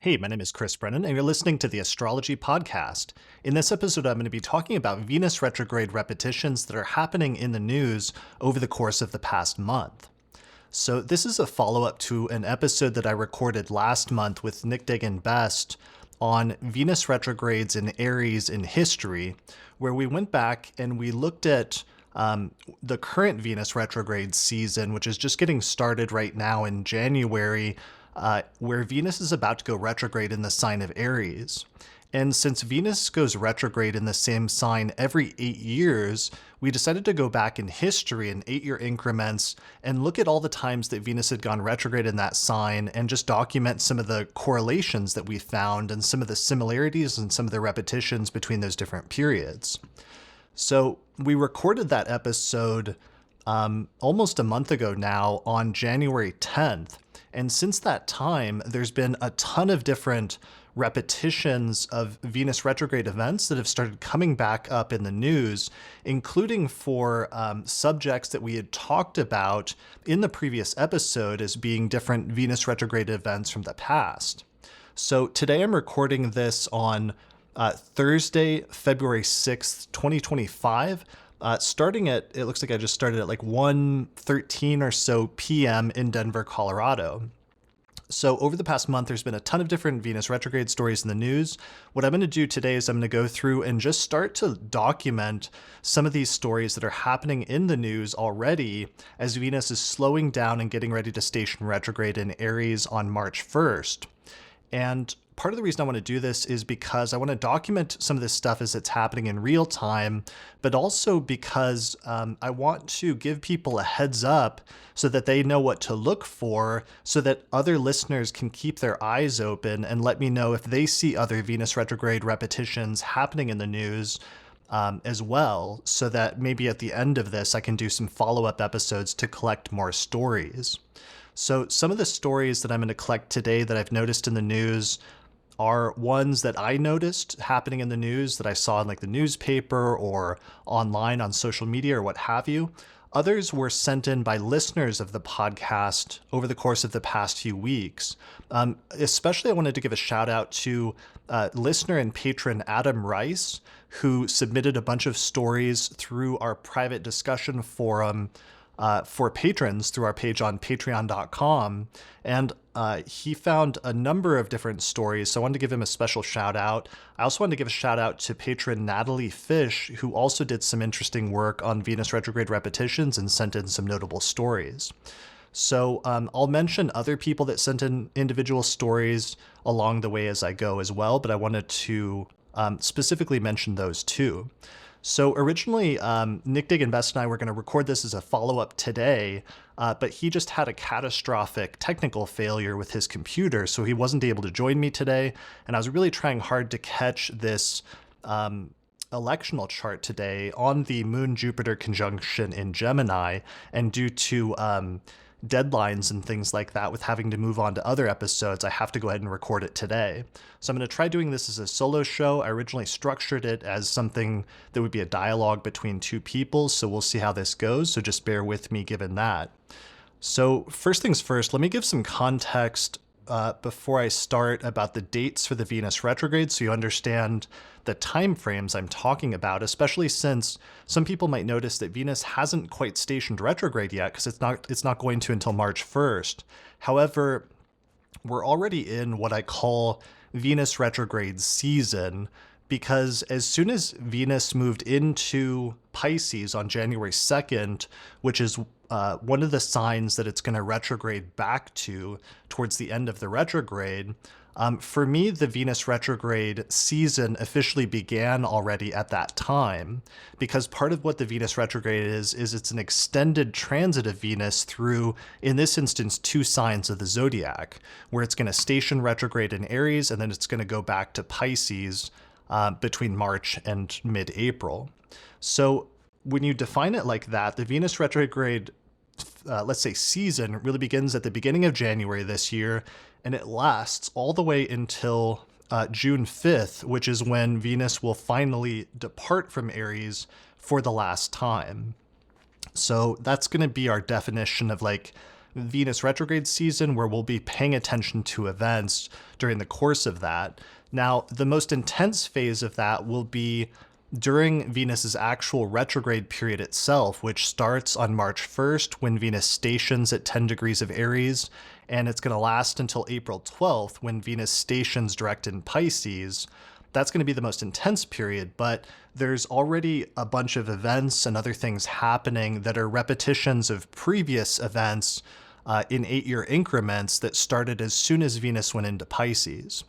Hey, my name is Chris Brennan, and you're listening to the Astrology Podcast. In this episode, I'm going to be talking about Venus retrograde repetitions that are happening in the news over the course of the past month. So this is a follow-up to an episode that I recorded last month with Nick Dagan Best on Venus retrogrades in Aries in history, where we went back and we looked at the current Venus retrograde season, which is just getting started right now in January, where Venus is about to go retrograde in the sign of Aries. And since Venus goes retrograde in the same sign every 8 years, we decided to go back in history in 8-year increments and look at all the times that Venus had gone retrograde in that sign and just document some of the correlations that we found and some of the similarities and some of the repetitions between those different periods. So we recorded that episode almost a month ago now on January 10th. And since that time, there's been a ton of different repetitions of Venus retrograde events that have started coming back up in the news, including for subjects that we had talked about in the previous episode as being different Venus retrograde events from the past. So today I'm recording this on Thursday, February 6th, 2025. Starting at, it looks like I just started at like 1:13 or so p.m. in Denver, Colorado. So over the past month, there's been a ton of different Venus retrograde stories in the news. What I'm going to do today is I'm going to go through and just start to document some of these stories that are happening in the news already as Venus is slowing down and getting ready to station retrograde in Aries on March 1st. And part of the reason I want to do this is because I want to document some of this stuff as it's happening in real time, but also because I want to give people a heads up so that they know what to look for, so that other listeners can keep their eyes open and let me know if they see other Venus retrograde repetitions happening in the news as well, so that maybe at the end of this I can do some follow-up episodes to collect more stories. So some of the stories that I'm going to collect today that I've noticed in the news are ones that I noticed happening in the news that I saw in like the newspaper or online on social media or what have you. Others were sent in by listeners of the podcast over the course of the past few weeks. Especially I wanted to give a shout out to listener and patron Adam Rice, who submitted a bunch of stories through our private discussion forum for patrons through our page on patreon.com. And he found a number of different stories, so I wanted to give him a special shout out. I also wanted to give a shout out to patron Natalie Fish, who also did some interesting work on Venus retrograde repetitions and sent in some notable stories. So I'll mention other people that sent in individual stories along the way as I go as well, but I wanted to specifically mention those too. So originally, Nick Dagan Best and I were going to record this as a follow-up today, but he just had a catastrophic technical failure with his computer, so he wasn't able to join me today. And I was really trying hard to catch this electional chart today on the Moon-Jupiter conjunction in Gemini, and due to deadlines and things like that with having to move on to other episodes, I have to go ahead and record it today. So I'm going to try doing this as a solo show. I originally structured it as something that would be a dialogue between two people, so we'll see how this goes, so just bear with me given that. So first things first, let me give some context before I start about the dates for the Venus retrograde so you understand the time frames I'm talking about, especially since some people might notice that Venus hasn't quite stationed retrograde yet because it's not going to until March 1st. However, we're already in what I call Venus retrograde season, because as soon as Venus moved into Pisces on January 2nd, which is one of the signs that it's going to retrograde back to towards the end of the retrograde, for me, the Venus retrograde season officially began already at that time, because part of what the Venus retrograde is it's an extended transit of Venus through, in this instance, 2 signs of the zodiac, where it's going to station retrograde in Aries, and then it's going to go back to Pisces between March and mid-April. So when you define it like that, the Venus retrograde, let's say season, really begins at the beginning of January this year, and it lasts all the way until June 5th, which is when Venus will finally depart from Aries for the last time. So that's going to be our definition of like Venus retrograde season where we'll be paying attention to events during the course of that. Now, the most intense phase of that will be during Venus's actual retrograde period itself, which starts on March 1st when Venus stations at 10 degrees of Aries, and it's going to last until April 12th when Venus stations direct in Pisces. That's going to be the most intense period, but there's already a bunch of events and other things happening that are repetitions of previous events in 8-year increments that started as soon as Venus went into Pisces.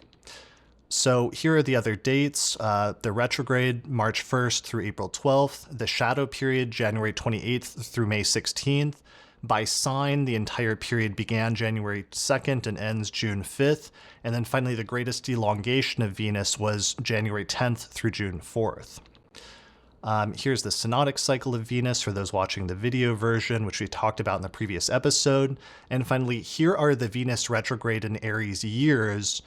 So here are the other dates. The retrograde, March 1st through April 12th. The shadow period, January 28th through May 16th. By sign, the entire period began January 2nd and ends June 5th. And then finally, the greatest elongation of Venus was January 10th through June 4th. Here's the synodic cycle of Venus for those watching the video version, which we talked about in the previous episode. And finally, here are the Venus retrograde in Aries years.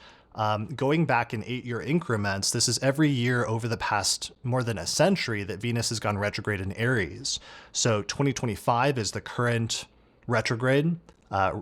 Going back in 8-year increments, this is every year over the past more than a century that Venus has gone retrograde in Aries. So 2025 is the current retrograde,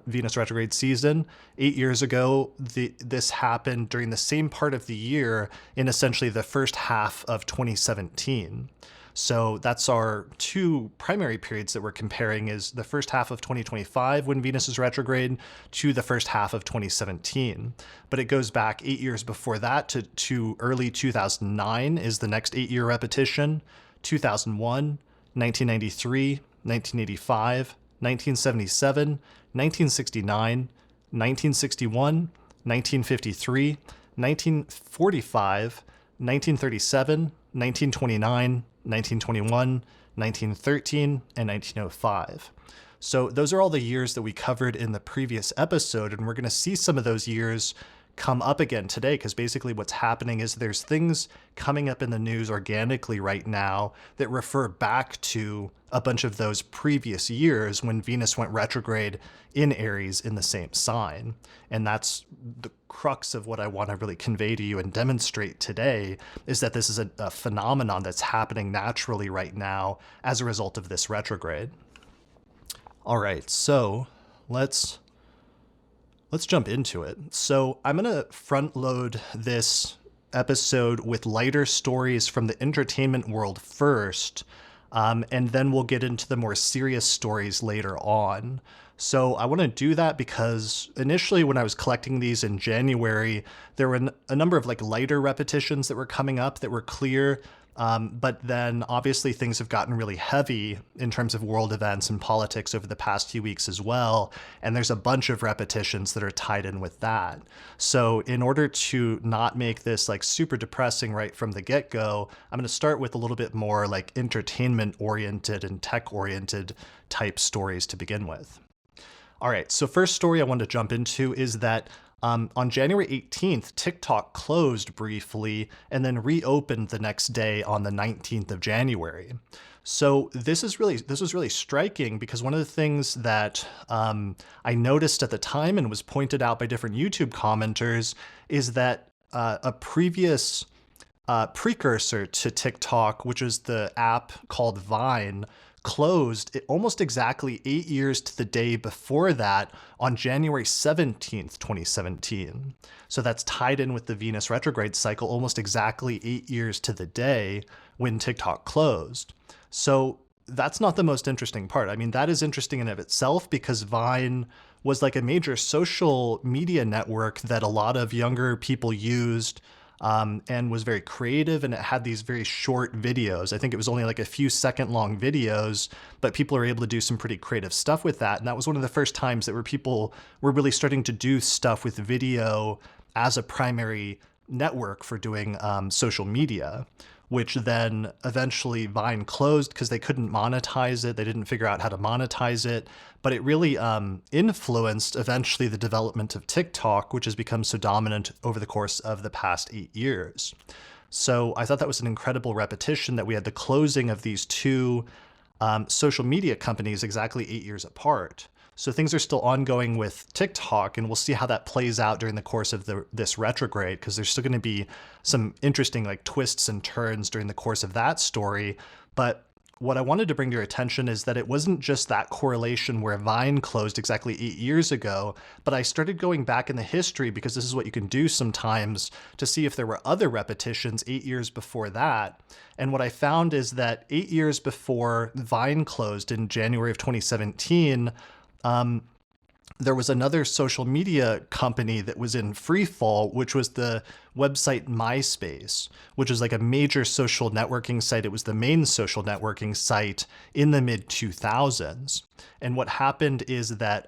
Venus retrograde season. 8 years ago, this happened during the same part of the year in essentially the first half of 2017. So that's our two primary periods that we're comparing, is the first half of 2025 when Venus is retrograde to the first half of 2017. But it goes back 8 years before that to early 2009 is the next 8-year repetition, 2001, 1993, 1985, 1977, 1969, 1961, 1953, 1945, 1937, 1929, 1921, 1913, and 1905. So those are all the years that we covered in the previous episode, and we're going to see some of those years come up again today, because basically what's happening is there's things coming up in the news organically right now that refer back to a bunch of those previous years when Venus went retrograde in Aries in the same sign. And that's the crux of what I want to really convey to you and demonstrate today, is that this is a phenomenon that's happening naturally right now as a result of this retrograde. All right, so let's jump into it. So I'm going to front load this episode with lighter stories from the entertainment world first, and then we'll get into the more serious stories later on. So I want to do that because initially when I was collecting these in January, there were a number of lighter repetitions that were coming up that were clear. But then obviously things have gotten really heavy in terms of world events and politics over the past few weeks as well. And there's a bunch of repetitions that are tied in with that. So in order to not make this super depressing right from the get-go, I'm going to start with a little bit more entertainment oriented and tech oriented type stories to begin with. All right, so first story I wanted to jump into is that on January 18th, TikTok closed briefly and then reopened the next day on the 19th of January. So this was really striking, because one of the things that I noticed at the time and was pointed out by different YouTube commenters is that a previous precursor to TikTok, which was the app called Vine, closed almost exactly 8 years to the day before that on January 17th, 2017. So that's tied in with the Venus retrograde cycle, almost exactly 8 years to the day when TikTok closed. So that's not the most interesting part. I mean, that is interesting in of itself because Vine was a major social media network that a lot of younger people used, and was very creative, and it had these very short videos. I think it was only a few second long videos, but people are able to do some pretty creative stuff with that. And that was one of the first times that people were really starting to do stuff with video as a primary network for doing social media, which then eventually Vine closed because they couldn't monetize it. They didn't figure out how to monetize it. But it really influenced eventually the development of TikTok, which has become so dominant over the course of the past 8 years. So I thought that was an incredible repetition that we had the closing of these two social media companies exactly 8 years apart. So things are still ongoing with TikTok, and we'll see how that plays out during the course of this retrograde, because there's still going to be some interesting twists and turns during the course of that story. But what I wanted to bring to your attention is that it wasn't just that correlation where Vine closed exactly 8 years ago, but I started going back in the history, because this is what you can do sometimes, to see if there were other repetitions 8 years before that. And what I found is that 8 years before Vine closed in January of 2017, there was another social media company that was in free fall, which was the website MySpace, which was like a major social networking site. It was the main social networking site in the mid 2000s. And what happened is that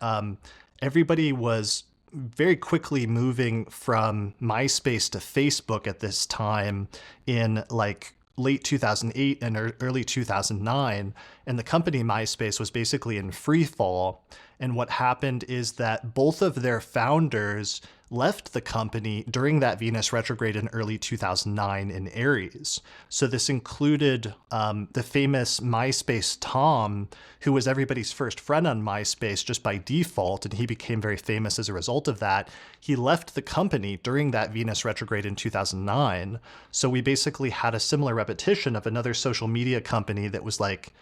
everybody was very quickly moving from MySpace to Facebook at this time in like late 2008 and early 2009. And the company MySpace was basically in free fall. And what happened is that both of their founders left the company during that Venus retrograde in early 2009 in Aries. So this included the famous MySpace Tom, who was everybody's first friend on MySpace just by default, and he became very famous as a result of that. He left the company during that Venus retrograde in 2009. So we basically had a similar repetition of another social media company that was like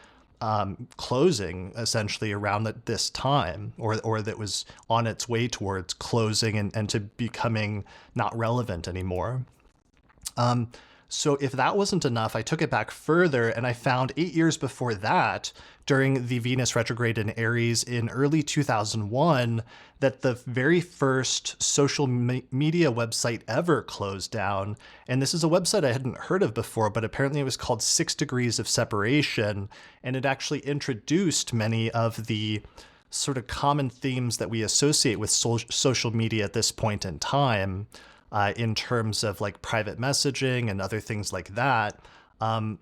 closing essentially around this time, or that was on its way towards closing and to becoming not relevant anymore. So if that wasn't enough, I took it back further and I found 8 years before that, during the Venus retrograde in Aries in early 2001, that the very first social media website ever closed down. And this is a website I hadn't heard of before, but apparently it was called 6 Degrees of Separation. And it actually introduced many of the sort of common themes that we associate with social media at this point in time, in terms of like private messaging and other things like that.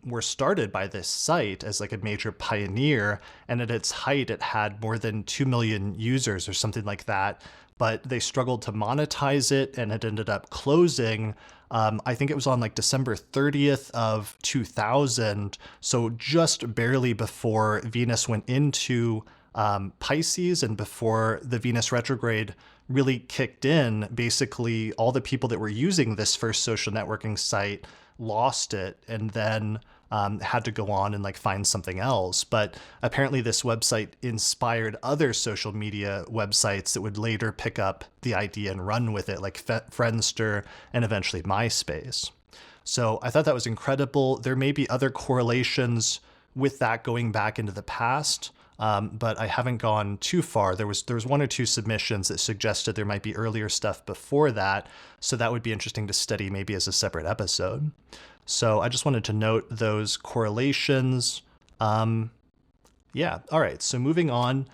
Were started by this site as like a major pioneer. And at its height, it had more than 2 million users or something like that. But they struggled to monetize it, and it ended up closing. I think it was on like December 30th of 2000. So just barely before Venus went into Pisces and before the Venus retrograde really kicked in. Basically, all the people that were using this first social networking site lost it, and then had to go on and like find something else. But apparently this website inspired other social media websites that would later pick up the idea and run with it, like Friendster and eventually MySpace. So I thought that was incredible. There may be other correlations with that going back into the past, but I haven't gone too far. There was 1 or 2 submissions that suggested there might be earlier stuff before that, so that would be interesting to study maybe as a separate episode. So I just wanted to note those correlations. Yeah, all right, so moving on.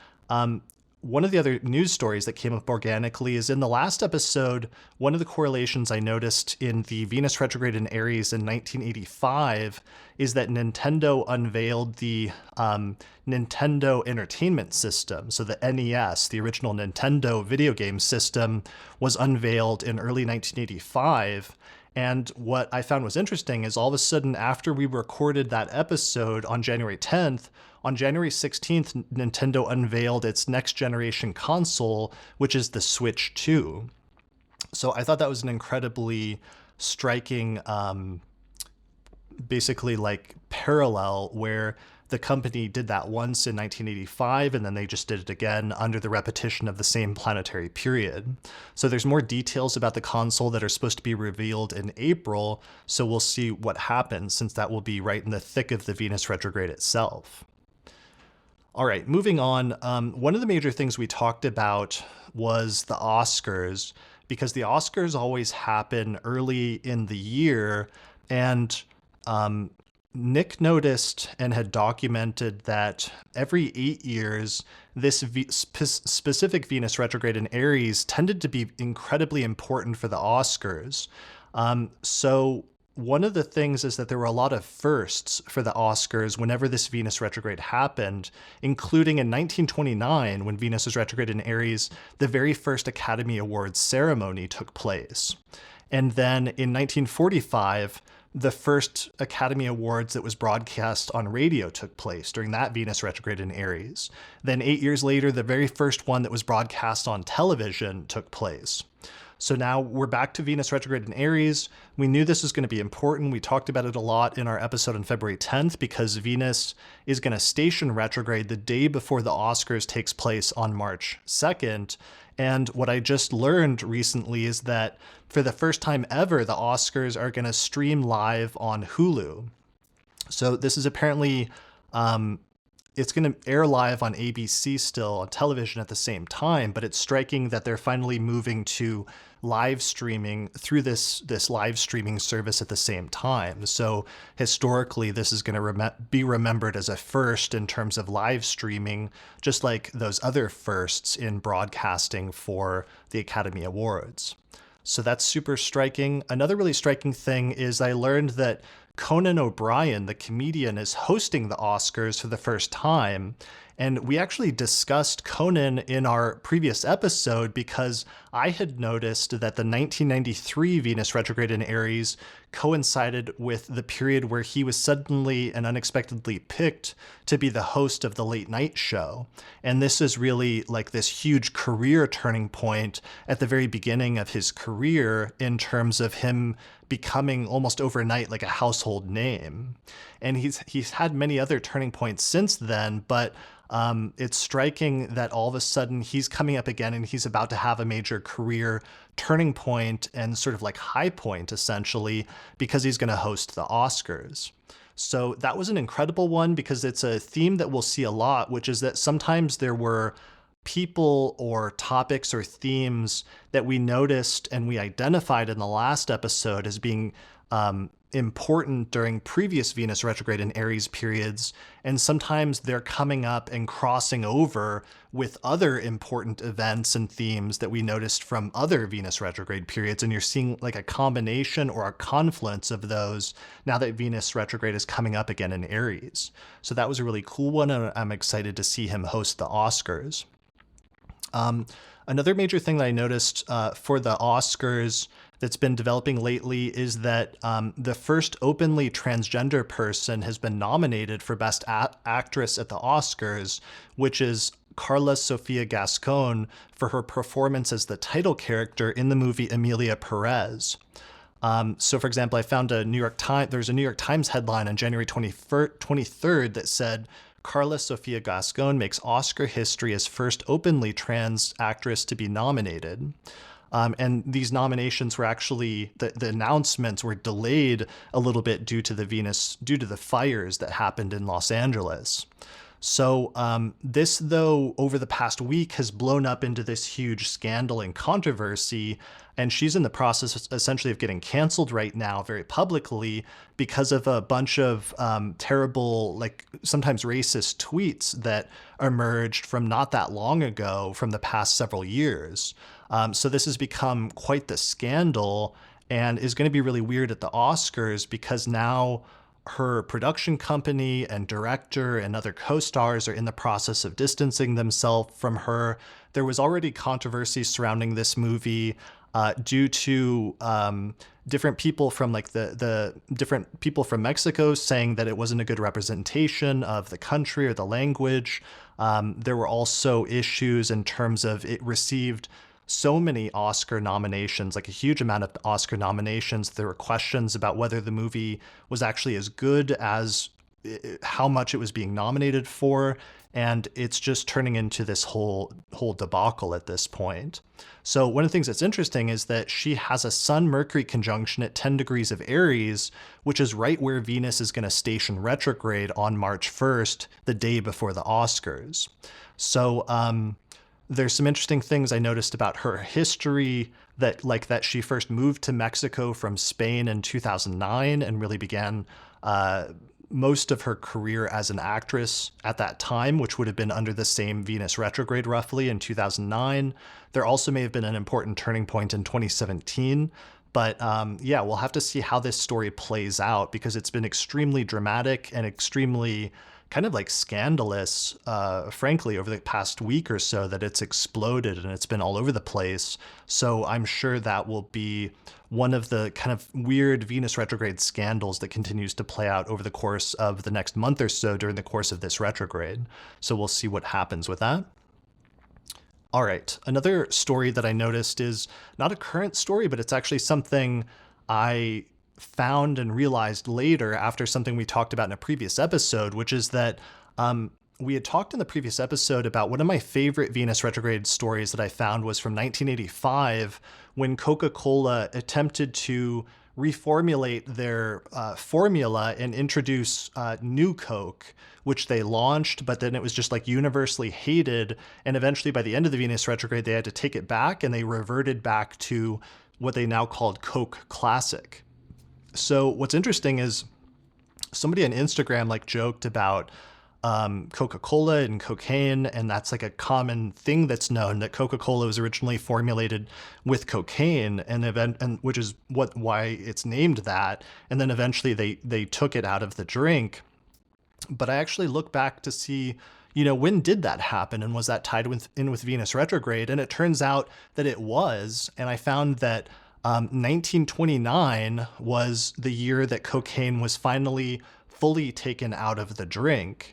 One of the other news stories that came up organically is in the last episode, one of the correlations I noticed in the Venus retrograde in Aries in 1985 is that Nintendo unveiled the Nintendo Entertainment System. So the NES, the original Nintendo video game system, was unveiled in early 1985. And what I found was interesting is all of a sudden, after we recorded that episode on January 10th, on January 16th, Nintendo unveiled its next generation console, which is the Switch 2. So I thought that was an incredibly striking, basically like parallel, where the company did that once in 1985, and then they just did it again under the repetition of the same planetary period. So there's more details about the console that are supposed to be revealed in April, so we'll see what happens, since that will be right in the thick of the Venus retrograde itself. All right, moving on. One of the major things we talked about was the Oscars, because the Oscars always happen early in the year, and Nick noticed and had documented that every 8 years, this specific Venus retrograde in Aries tended to be incredibly important for the Oscars. So one of the things is that there were a lot of firsts for the Oscars whenever this Venus retrograde happened, including in 1929, when Venus was retrograde in Aries, the very first Academy Awards ceremony took place. And then in 1945, the first Academy Awards that was broadcast on radio took place during that Venus retrograde in Aries. Then 8 years later, the very first one that was broadcast on television took place. So now we're back to Venus retrograde in Aries. We knew this was going to be important. We talked about it a lot in our episode on February 10th because Venus is going to station retrograde the day before the Oscars takes place on March 2nd. And what I just learned recently is that for the first time ever, the Oscars are going to stream live on Hulu. So this is apparently it's going to air live on ABC still on television at the same time, but it's striking that they're finally moving to live streaming through this live streaming service at the same time. So historically, this is going to be remembered as a first in terms of live streaming, just like those other firsts in broadcasting for the Academy Awards. So that's super striking. Another really striking thing is I learned that Conan O'Brien, the comedian, is hosting the Oscars for the first time. And we actually discussed Conan in our previous episode because I had noticed that the 1993 Venus retrograde in Aries coincided with the period where he was suddenly and unexpectedly picked to be the host of the late night show. And this is really like this huge career turning point at the very beginning of his career in terms of him becoming almost overnight like a household name. And he's had many other turning points since then, but it's striking that all of a sudden he's coming up again and he's about to have a major career turning point and sort of like high point, essentially, because he's going to host the Oscars. So that was an incredible one because it's a theme that we'll see a lot, which is that sometimes there were people or topics or themes that we noticed and we identified in the last episode as being important during previous Venus retrograde and Aries periods, and sometimes they're coming up and crossing over with other important events and themes that we noticed from other Venus retrograde periods, and you're seeing like a combination or a confluence of those now that Venus retrograde is coming up again in Aries. So that was a really cool one, and I'm excited to see him host the Oscars. Another major thing that I noticed for the Oscars that's been developing lately is that the first openly transgender person has been nominated for Best Actress at the Oscars, which is Carla Sofia Gascon for her performance as the title character in the movie Emilia Perez. So, for example, I found there's a New York Times headline on January 23rd that said, Carla Sofia Gascon makes Oscar history as first openly trans actress to be nominated. And these nominations were actually, the announcements were delayed a little bit due to the fires that happened in Los Angeles. So this, though, over the past week has blown up into this huge scandal and controversy, and she's in the process essentially of getting canceled right now very publicly because of a bunch of terrible, like sometimes racist tweets that emerged from not that long ago from the past several years. So this has become quite the scandal and is going to be really weird at the Oscars because now her production company and director and other co-stars are in the process of distancing themselves from her. There was already controversy surrounding this movie due to different people from like the different people from Mexico saying that it wasn't a good representation of the country or the language. There were also issues in terms of it received so many Oscar nominations, like a huge amount of Oscar nominations. There were questions about whether the movie was actually as good as how much it was being nominated for. And it's just turning into this whole debacle at this point. So one of the things that's interesting is that she has a Sun-Mercury conjunction at 10 degrees of Aries, which is right where Venus is going to station retrograde on March 1st, the day before the Oscars. So there's some interesting things I noticed about her history that she first moved to Mexico from Spain in 2009 and really began most of her career as an actress at that time, which would have been under the same Venus retrograde roughly in 2009. There also may have been an important turning point in 2017. But yeah, we'll have to see how this story plays out because it's been extremely dramatic and extremely kind of like scandalous, frankly, over the past week or so that it's exploded and it's been all over the place. So I'm sure that will be one of the kind of weird Venus retrograde scandals that continues to play out over the course of the next month or so during the course of this retrograde. So we'll see what happens with that. All right. Another story that I noticed is not a current story, but it's actually something I found and realized later after something we talked about in a previous episode, which is that we had talked in the previous episode about one of my favorite Venus retrograde stories that I found was from 1985 when Coca-Cola attempted to reformulate their formula and introduce new Coke, which they launched, but then it was just like universally hated. And eventually by the end of the Venus retrograde, they had to take it back and they reverted back to what they now called Coke Classic. So what's interesting is somebody on Instagram like joked about Coca-Cola and cocaine, and that's like a common thing that's known that Coca-Cola was originally formulated with cocaine, and which is why it's named that. And then eventually they took it out of the drink. But I actually look back to see, when did that happen, and was that tied in with Venus retrograde? And it turns out that it was, and I found that 1929 was the year that cocaine was finally fully taken out of the drink.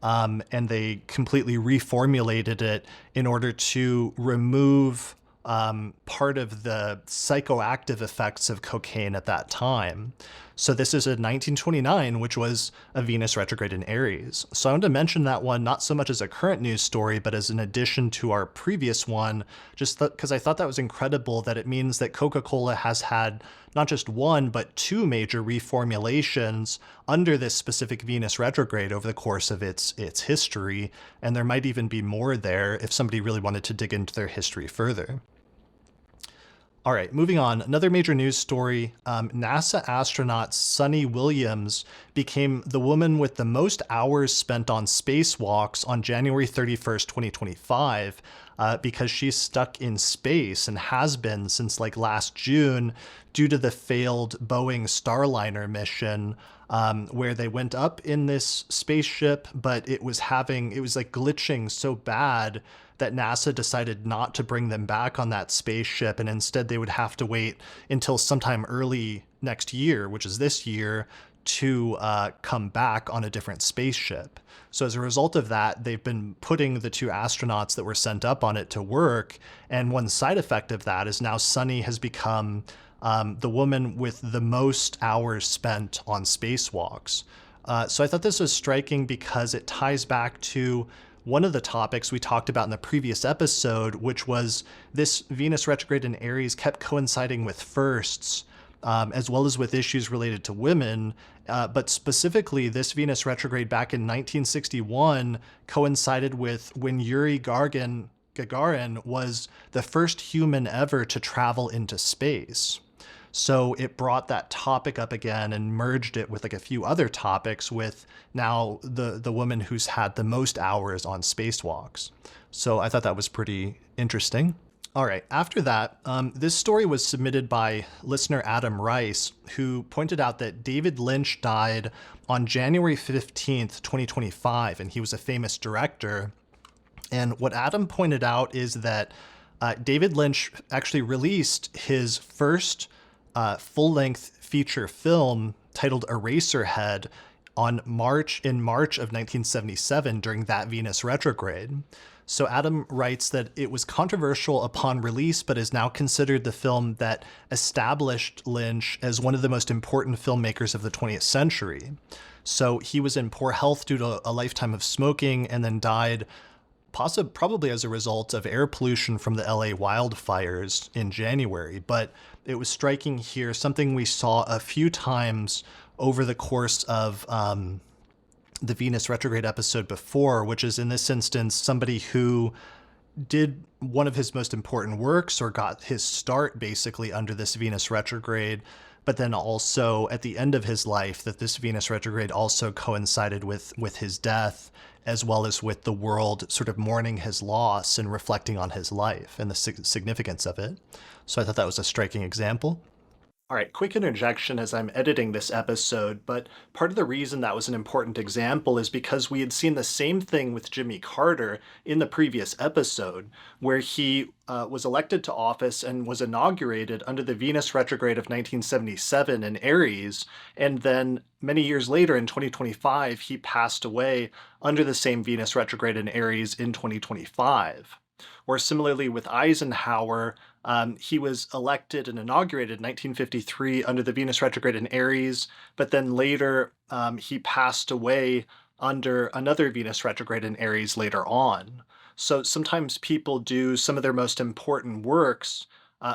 And they completely reformulated it in order to remove part of the psychoactive effects of cocaine at that time. So this is in 1929, which was a Venus retrograde in Aries. So I wanted to mention that one, not so much as a current news story, but as an addition to our previous one, just because I thought that was incredible that it means that Coca-Cola has had not just one, but two major reformulations under this specific Venus retrograde over the course of its history. And there might even be more there if somebody really wanted to dig into their history further. All right, moving on. Another major news story. NASA astronaut Suni Williams became the woman with the most hours spent on spacewalks on January 31st, 2025, because she's stuck in space and has been since like last June due to the failed Boeing Starliner mission, where they went up in this spaceship, but it was like glitching so bad that NASA decided not to bring them back on that spaceship, and instead they would have to wait until sometime early next year, which is this year, to come back on a different spaceship. So as a result of that, they've been putting the two astronauts that were sent up on it to work, and one side effect of that is now Suni has become the woman with the most hours spent on spacewalks. So I thought this was striking because it ties back to one of the topics we talked about in the previous episode, which was this Venus retrograde in Aries kept coinciding with firsts, as well as with issues related to women. But specifically, this Venus retrograde back in 1961 coincided with when Yuri Gagarin was the first human ever to travel into space. So it brought that topic up again and merged it with like a few other topics with now the woman who's had the most hours on spacewalks. So I thought that was pretty interesting. All right, after that, this story was submitted by listener Adam Rice, who pointed out that David Lynch died on January 15th, 2025, and he was a famous director. And what Adam pointed out is that David Lynch actually released his first full-length feature film titled Eraserhead in March of 1977 during that Venus retrograde. So Adam writes that it was controversial upon release, but is now considered the film that established Lynch as one of the most important filmmakers of the 20th century. So he was in poor health due to a lifetime of smoking and then died probably as a result of air pollution from the LA wildfires in January. But it was striking here, something we saw a few times over the course of the Venus retrograde episode before, which is in this instance somebody who did one of his most important works or got his start basically under this Venus retrograde, but then also at the end of his life that this Venus retrograde also coincided with his death, as well as with the world sort of mourning his loss and reflecting on his life and the significance of it. So I thought that was a striking example. All right, quick interjection as I'm editing this episode, but part of the reason that was an important example is because we had seen the same thing with Jimmy Carter in the previous episode, where he was elected to office and was inaugurated under the Venus retrograde of 1977 in Aries, and then many years later in 2025, he passed away under the same Venus retrograde in Aries in 2025. Or similarly with Eisenhower, he was elected and inaugurated in 1953 under the Venus retrograde in Aries, but then later he passed away under another Venus retrograde in Aries later on. So sometimes people do some of their most important works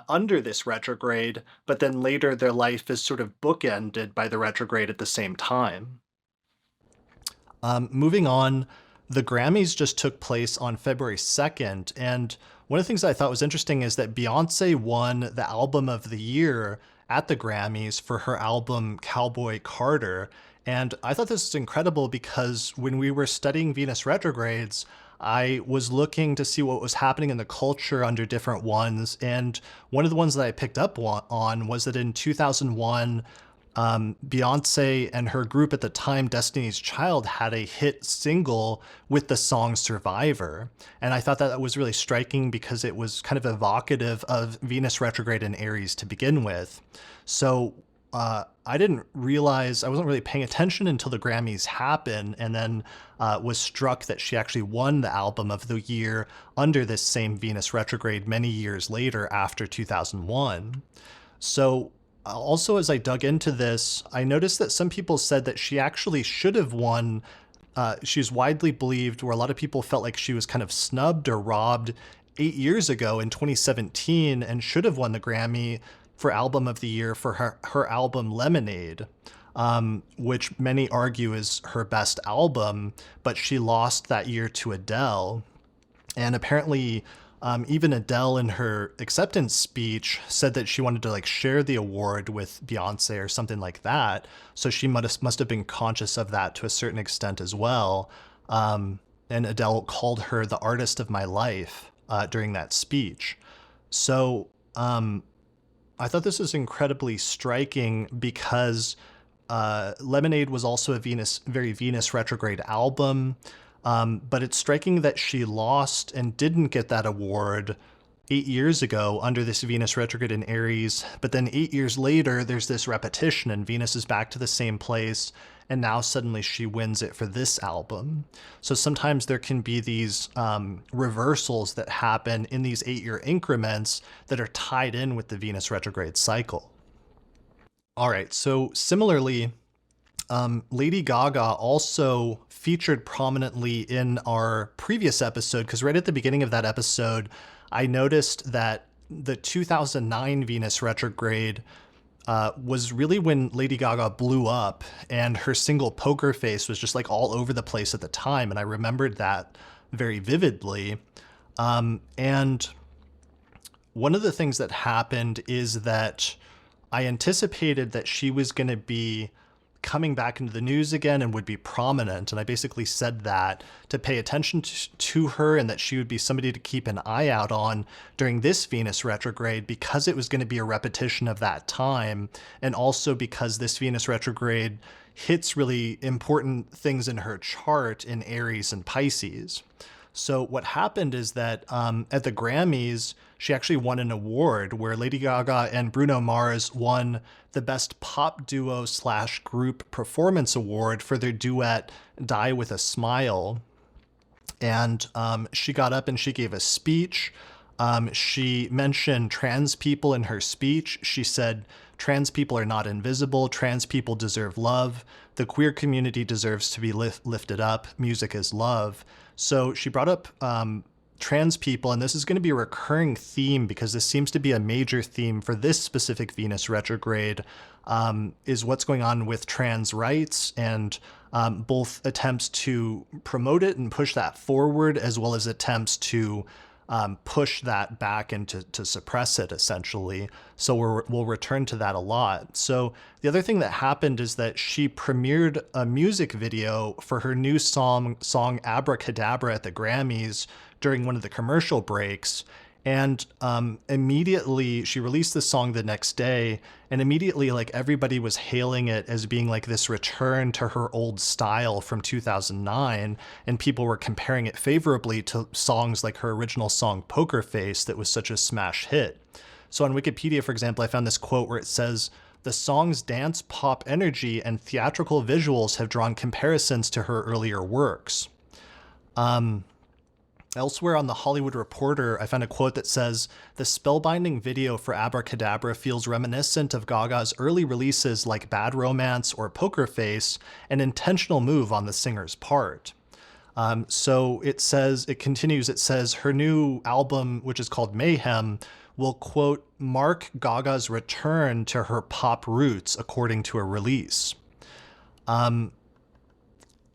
under this retrograde, but then later their life is sort of bookended by the retrograde at the same time. Moving on, the Grammys just took place on February 2nd, and one of the things I thought was interesting is that Beyonce won the Album of the Year at the Grammys for her album Cowboy Carter. And I thought this was incredible because when we were studying Venus retrogrades, I was looking to see what was happening in the culture under different ones. And one of the ones that I picked up on was that in 2001, Beyonce and her group at the time, Destiny's Child, had a hit single with the song Survivor. And I thought that was really striking because it was kind of evocative of Venus retrograde in Aries to begin with. So I didn't realize, I wasn't really paying attention until the Grammys happened, and then was struck that she actually won the Album of the Year under this same Venus retrograde many years later after 2001. So also, as I dug into this, I noticed that some people said that she actually should have won. She's widely believed, where a lot of people felt like she was kind of snubbed or robbed 8 years ago in 2017 and should have won the Grammy for Album of the Year for her album Lemonade, which many argue is her best album, but she lost that year to Adele. And apparently, even Adele in her acceptance speech said that she wanted to like share the award with Beyonce or something like that. So she must have been conscious of that to a certain extent as well. And Adele called her the artist of my life during that speech. So I thought this was incredibly striking because Lemonade was also a very Venus retrograde album. But it's striking that she lost and didn't get that award 8 years ago under this Venus retrograde in Aries. But then 8 years later, there's this repetition and Venus is back to the same place. And now suddenly she wins it for this album. So sometimes there can be these reversals that happen in these 8-year increments that are tied in with the Venus retrograde cycle. All right, so similarly, Lady Gaga also featured prominently in our previous episode, because right at the beginning of that episode, I noticed that the 2009 Venus retrograde was really when Lady Gaga blew up, and her single Poker Face was just like all over the place at the time. And I remembered that very vividly. And one of the things that happened is that I anticipated that she was going to be coming back into the news again and would be prominent. And I basically said that to pay attention to her and that she would be somebody to keep an eye out on during this Venus retrograde because it was going to be a repetition of that time. And also because this Venus retrograde hits really important things in her chart in Aries and Pisces. So what happened is that at the Grammys, she actually won an award where Lady Gaga and Bruno Mars won the Best Pop Duo / Group Performance Award for their duet Die With a Smile. And she got up and she gave a speech. She mentioned trans people in her speech. She said, trans people are not invisible. Trans people deserve love. The queer community deserves to be lifted up. Music is love. So she brought up trans people, and this is going to be a recurring theme because this seems to be a major theme for this specific Venus retrograde, is what's going on with trans rights and both attempts to promote it and push that forward, as well as attempts to push that back and to suppress it, essentially. So we'll return to that a lot. So the other thing that happened is that she premiered a music video for her new song Abracadabra at the Grammys during one of the commercial breaks. And immediately she released the song the next day, and immediately like everybody was hailing it as being like this return to her old style from 2009. And people were comparing it favorably to songs like her original song Poker Face that was such a smash hit. So on Wikipedia, for example, I found this quote where it says, "The song's dance pop energy and theatrical visuals have drawn comparisons to her earlier works." Elsewhere on The Hollywood Reporter, I found a quote that says, "The spellbinding video for Abracadabra feels reminiscent of Gaga's early releases like Bad Romance or Poker Face, an intentional move on the singer's part." So it continues, it says her new album, which is called Mayhem, will, quote, "mark Gaga's return to her pop roots," according to a release.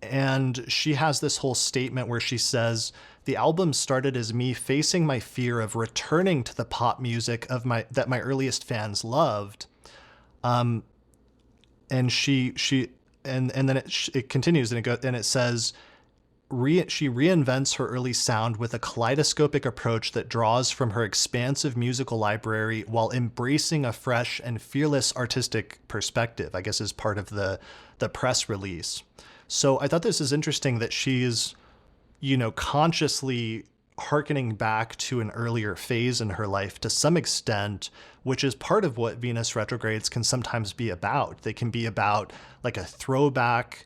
And she has this whole statement where she says, "The album started as me facing my fear of returning to the pop music that my earliest fans loved." And then it continues, and it says, she reinvents her early sound with a kaleidoscopic approach that draws from her expansive musical library while embracing a fresh and fearless artistic perspective, I guess is part of the press release. So I thought this is interesting that she's, consciously hearkening back to an earlier phase in her life to some extent, which is part of what Venus retrogrades can sometimes be about. They can be about like a throwback.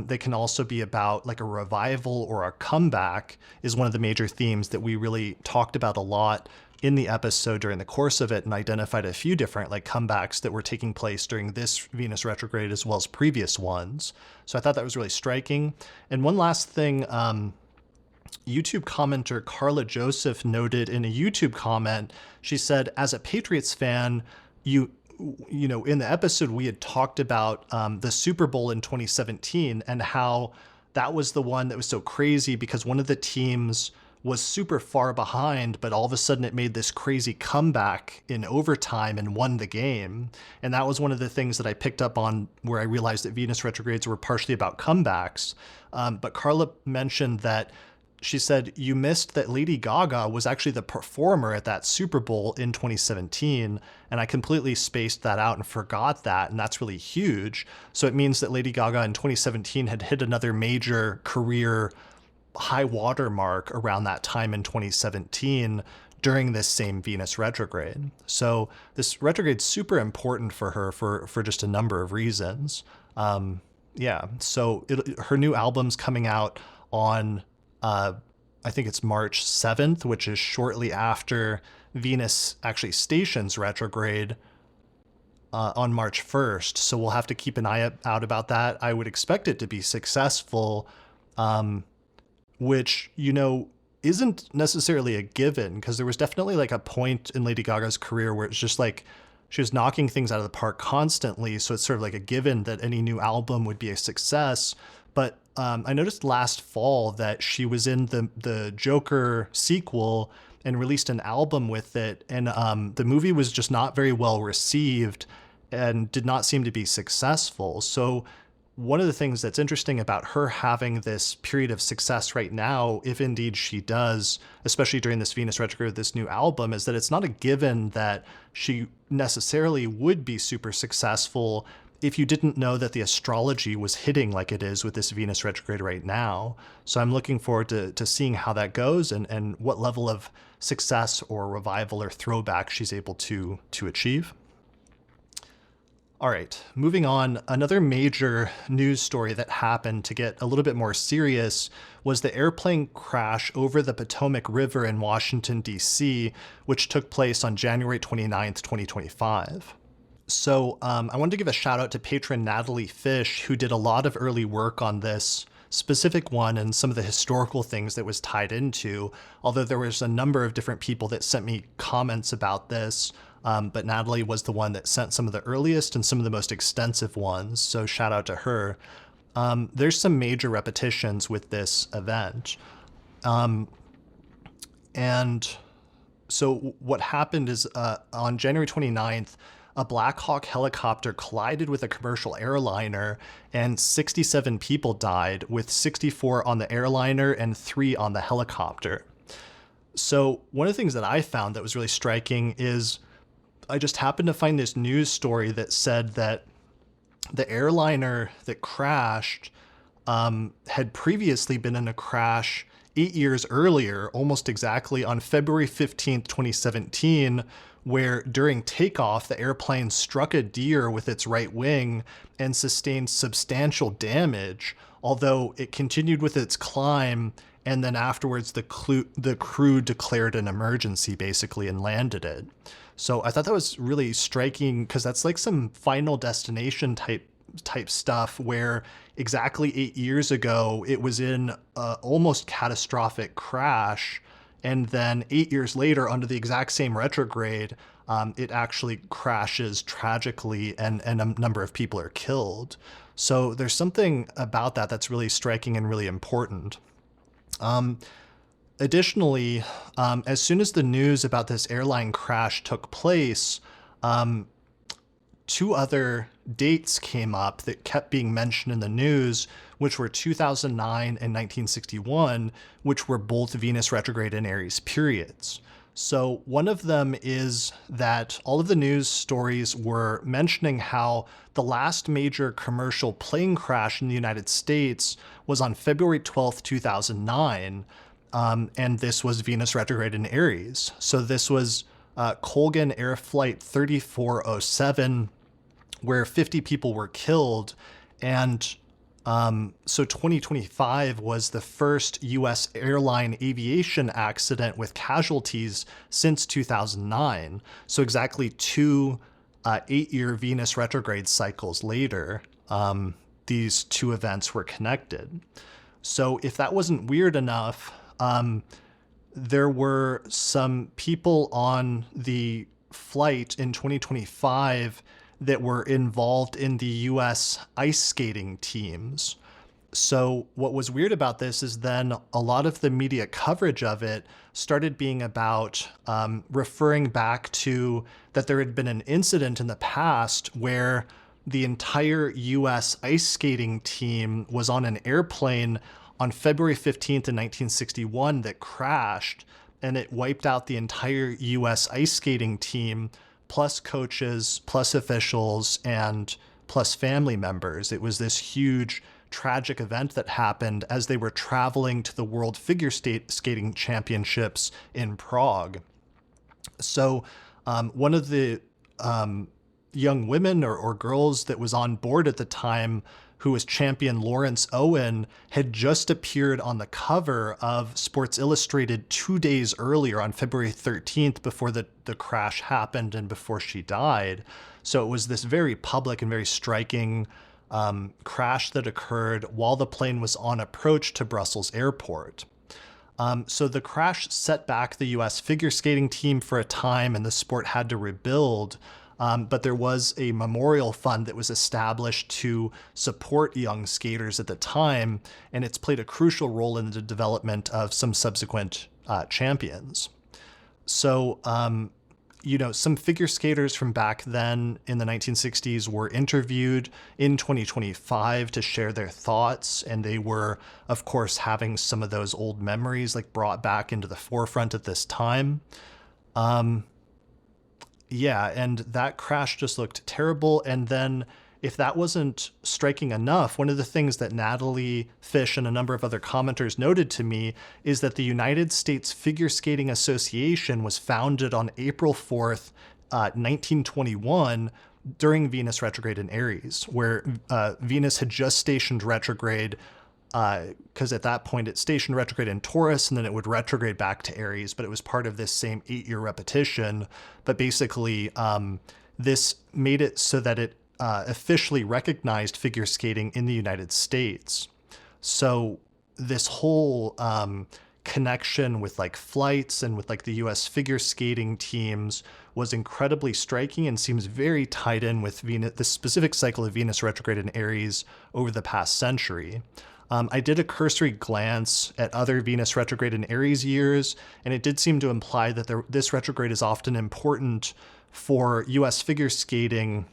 They can also be about like a revival or a comeback, is one of the major themes that we really talked about a lot in the episode during the course of it, and identified a few different like comebacks that were taking place during this Venus retrograde as well as previous ones. So I thought that was really striking. And one last thing, YouTube commenter Carla Joseph noted in a YouTube comment, she said, "As a Patriots fan, in the episode, we had talked about the Super Bowl in 2017 and how that was the one that was so crazy because one of the teams was super far behind, but all of a sudden it made this crazy comeback in overtime and won the game." And that was one of the things that I picked up on where I realized that Venus retrogrades were partially about comebacks. But Carla mentioned that she said, "You missed that Lady Gaga was actually the performer at that Super Bowl in 2017. And I completely spaced that out and forgot that. And that's really huge. So it means that Lady Gaga in 2017 had hit another major career high water mark around that time in 2017 during this same Venus retrograde. So this retrograde is super important for her for just a number of reasons. So her new album's coming out on I think it's March 7th, which is shortly after Venus actually stations retrograde on March 1st. So we'll have to keep an eye out about that. I would expect it to be successful, which, isn't necessarily a given, because there was definitely like a point in Lady Gaga's career where it's just like she was knocking things out of the park constantly. So it's sort of like a given that any new album would be a success. But I noticed last fall that she was in the Joker sequel and released an album with it. And the movie was just not very well received and did not seem to be successful. So one of the things that's interesting about her having this period of success right now, if indeed she does, especially during this Venus retrograde, this new album, is that it's not a given that she necessarily would be super successful if you didn't know that the astrology was hitting like it is with this Venus retrograde right now. So I'm looking forward to seeing how that goes and what level of success or revival or throwback she's able to achieve. All right, moving on. Another major news story that happened to get a little bit more serious was the airplane crash over the Potomac River in Washington, D.C., which took place on January 29th, 2025. So I wanted to give a shout out to patron Natalie Fish, who did a lot of early work on this specific one and some of the historical things that was tied into, although there was a number of different people that sent me comments about this. But Natalie was the one that sent some of the earliest and some of the most extensive ones. So shout out to her. There's some major repetitions with this event. And so what happened is on January 29th, a Black Hawk helicopter collided with a commercial airliner and 67 people died, with 64 on the airliner and 3 on the helicopter. So one of the things that I found that was really striking is I just happened to find this news story that said that the airliner that crashed had previously been in a crash 8 years earlier, almost exactly on February 15th, 2017, where during takeoff, the airplane struck a deer with its right wing and sustained substantial damage, although it continued with its climb And then afterwards, the crew declared an emergency basically and landed it. So I thought that was really striking because that's like some Final Destination type stuff where exactly 8 years ago it was in a almost catastrophic crash, and then 8 years later under the exact same retrograde, it actually crashes tragically and a number of people are killed. So there's something about that that's really striking and really important. Additionally, as soon as the news about this airline crash took place, two other dates came up that kept being mentioned in the news, which were 2009 and 1961, which were both Venus retrograde and Aries periods. So one of them is that all of the news stories were mentioning how the last major commercial plane crash in the United States was on February 12th, 2009. And this was Venus retrograde in Aries. So this was Colgan Air Flight 3407, where 50 people were killed. And so 2025 was the first U.S. airline aviation accident with casualties since 2009. So exactly two 8-year Venus retrograde cycles later, these two events were connected. So if that wasn't weird enough, there were some people on the flight in 2025 that were involved in the U.S. ice skating teams. So what was weird about this is then a lot of the media coverage of it started being about referring back to that there had been an incident in the past where the entire U.S. ice skating team was on an airplane on February 15th in 1961 that crashed, and it wiped out the entire U.S. ice skating team, plus coaches, plus officials, and plus family members. It was this huge tragic event that happened as they were traveling to the World Figure Skating Championships in Prague. So one of the young women or girls that was on board at the time, who was champion Lawrence Owen, had just appeared on the cover of Sports Illustrated 2 days earlier on February 13th before the crash happened and before she died. So it was this very public and very striking crash that occurred while the plane was on approach to Brussels airport. So the crash set back the U.S. figure skating team for a time and the sport had to rebuild. But there was a memorial fund that was established to support young skaters at the time, and it's played a crucial role in the development of some subsequent champions. So, some figure skaters from back then in the 1960s were interviewed in 2025 to share their thoughts, and they were, of course, having some of those old memories brought back into the forefront at this time. Yeah, and that crash just looked terrible. And then if that wasn't striking enough, one of the things that Natalie Fish and a number of other commenters noted to me is that the United States Figure Skating Association was founded on April 4th, 1921, during Venus retrograde in Aries, where Venus had just stationed retrograde, because at that point it stationed retrograde in Taurus and then it would retrograde back to Aries, but it was part of this same 8-year repetition. But basically, this made it so that it officially recognized figure skating in the United States. So this whole connection with flights and with the U.S. figure skating teams was incredibly striking and seems very tied in with Venus, the specific cycle of Venus retrograde in Aries over the past century. I did a cursory glance at other Venus retrograde in Aries years, and it did seem to imply that this retrograde is often important for U.S. figure skating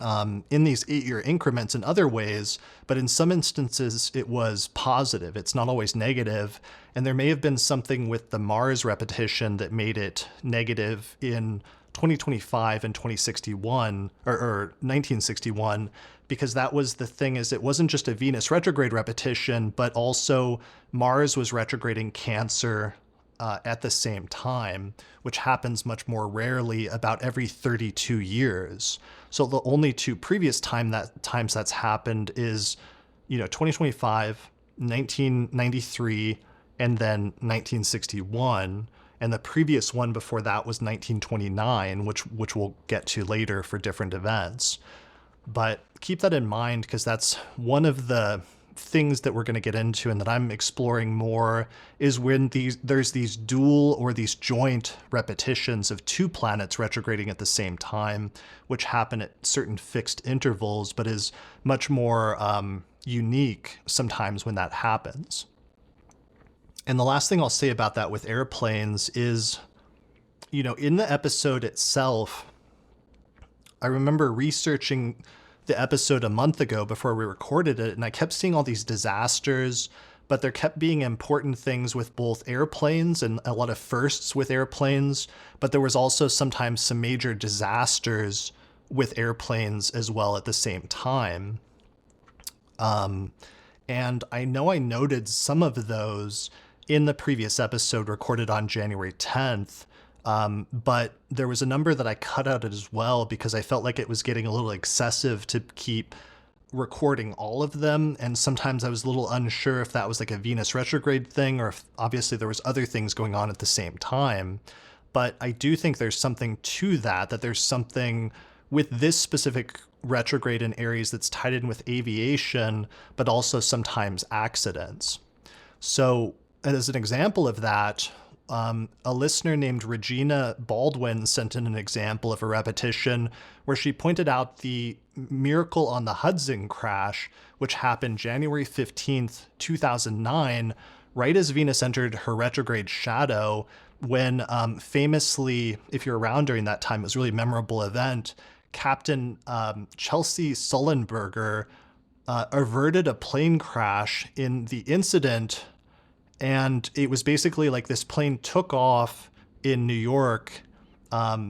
in these 8-year increments in other ways, but in some instances it was positive. It's not always negative, and there may have been something with the Mars repetition that made it negative in 2025 and 2061 or 1961, because that was the thing, is it wasn't just a Venus retrograde repetition, but also Mars was retrograding Cancer at the same time, which happens much more rarely, about every 32 years. So the only two previous times that's happened is 2025, 1993, and then 1961. And the previous one before that was 1929, which we'll get to later for different events. But keep that in mind, because that's one of the things that we're going to get into and that I'm exploring more, is when there's these dual or these joint repetitions of two planets retrograding at the same time, which happen at certain fixed intervals, but is much more unique sometimes when that happens. And the last thing I'll say about that with airplanes is, in the episode itself, I remember researching the episode a month ago before we recorded it, and I kept seeing all these disasters, but there kept being important things with both airplanes and a lot of firsts with airplanes, but there was also sometimes some major disasters with airplanes as well at the same time. And I know I noted some of those in the previous episode recorded on January 10th, but there was a number that I cut out as well because I felt like it was getting a little excessive to keep recording all of them. And sometimes I was a little unsure if that was like a Venus retrograde thing or if obviously there was other things going on at the same time. But I do think there's something to that there's something with this specific retrograde in Aries that's tied in with aviation, but also sometimes accidents. So as an example of that, a listener named Regina Baldwin sent in an example of a repetition where she pointed out the Miracle on the Hudson crash, which happened January 15th, 2009, right as Venus entered her retrograde shadow, when famously, if you're around during that time, it was a really memorable event, Captain Chelsea Sullenberger averted a plane crash in the incident. And it was basically like this plane took off in New York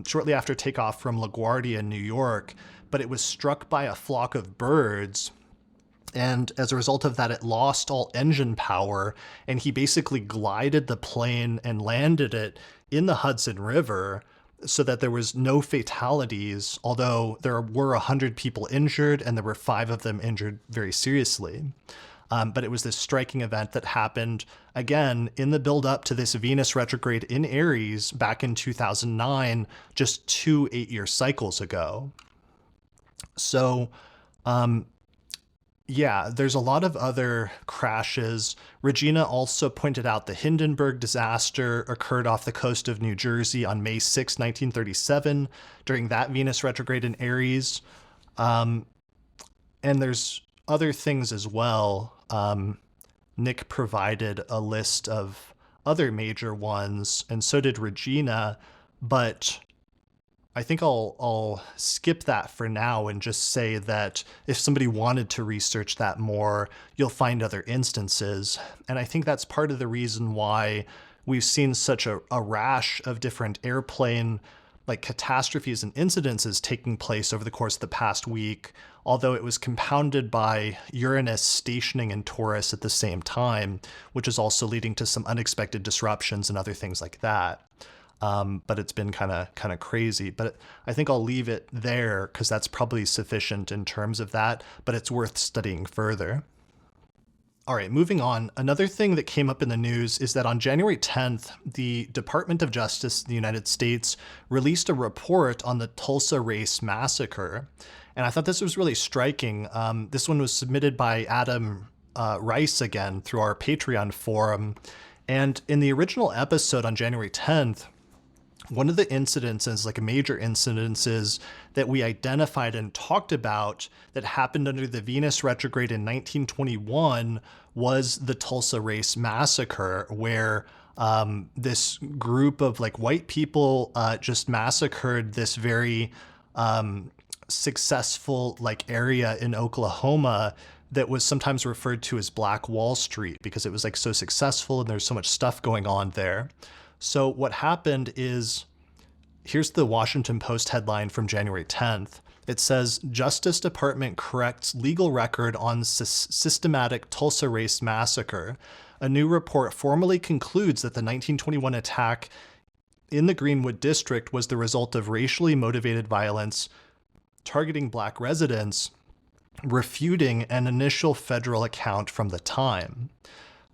shortly after takeoff from LaGuardia in New York, but it was struck by a flock of birds. And as a result of that, it lost all engine power. And he basically glided the plane and landed it in the Hudson River so that there was no fatalities, although there were 100 people injured and there were 5 of them injured very seriously. But it was this striking event that happened, again, in the build-up to this Venus retrograde in Aries back in 2009, just 2 8-year cycles ago. So, there's a lot of other crashes. Regina also pointed out the Hindenburg disaster occurred off the coast of New Jersey on May 6, 1937, during that Venus retrograde in Aries. And there's other things as well. Nick provided a list of other major ones, and so did Regina, but I think I'll skip that for now and just say that if somebody wanted to research that more, you'll find other instances. And I think that's part of the reason why we've seen such a rash of different airplane catastrophes and incidences taking place over the course of the past week, although it was compounded by Uranus stationing in Taurus at the same time, which is also leading to some unexpected disruptions and other things like that. But it's been kind of crazy. But I think I'll leave it there because that's probably sufficient in terms of that, but it's worth studying further. All right, moving on. Another thing that came up in the news is that on January 10th, the Department of Justice in the United States released a report on the Tulsa race massacre. And I thought this was really striking. This one was submitted by Adam Rice again through our Patreon forum. And in the original episode on January 10th, one of the incidences, major incidences that we identified and talked about that happened under the Venus retrograde in 1921 was the Tulsa race massacre, where this group of white people just massacred this very successful area in Oklahoma that was sometimes referred to as Black Wall Street because it was so successful and there's so much stuff going on there. So what happened is, here's the Washington Post headline from January 10th. It says, Justice Department corrects legal record on systematic Tulsa race massacre. A new report formally concludes that the 1921 attack in the Greenwood district was the result of racially motivated violence targeting Black residents, refuting an initial federal account from the time.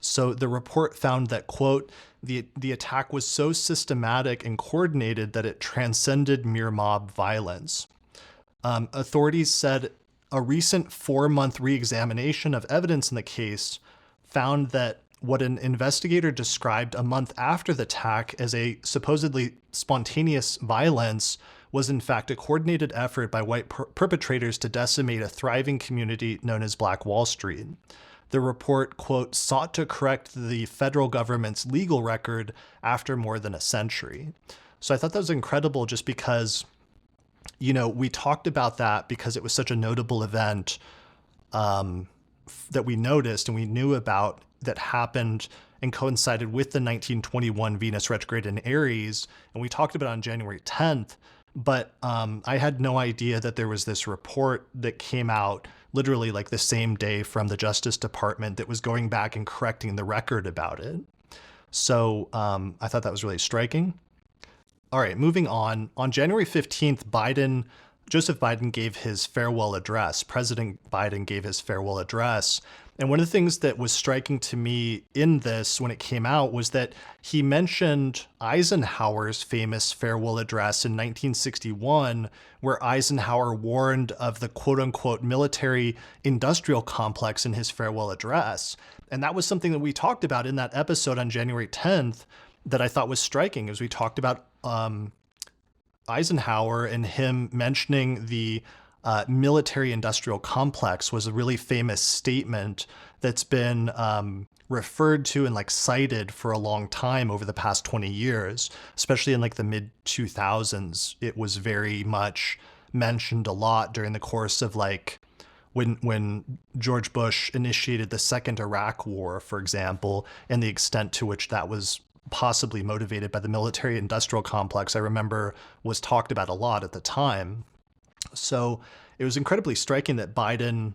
So the report found that, quote, the attack was so systematic and coordinated that it transcended mere mob violence. Authorities said a recent 4-month re-examination of evidence in the case found that what an investigator described a month after the attack as a supposedly spontaneous violence was in fact a coordinated effort by white perpetrators to decimate a thriving community known as Black Wall Street. The report, quote, sought to correct the federal government's legal record after more than a century. So I thought that was incredible just because, we talked about that because it was such a notable event that we noticed and we knew about that happened and coincided with the 1921 Venus retrograde in Aries. And we talked about it on January 10th. But I had no idea that there was this report that came out literally like the same day from the Justice Department that was going back and correcting the record about it. So I thought that was really striking. All right, moving on. On January 15th, Joseph Biden gave his farewell address. President Biden gave his farewell address. And one of the things that was striking to me in this when it came out was that he mentioned Eisenhower's famous farewell address in 1961, where Eisenhower warned of the quote unquote military industrial complex in his farewell address. And that was something that we talked about in that episode on January 10th that I thought was striking, as we talked about Eisenhower and him mentioning the military industrial complex was a really famous statement that's been referred to and cited for a long time over the past 20 years, especially in the mid 2000s. It was very much mentioned a lot during the course of when George Bush initiated the second Iraq war, for example, and the extent to which that was possibly motivated by the military industrial complex, I remember was talked about a lot at the time. So it was incredibly striking that Biden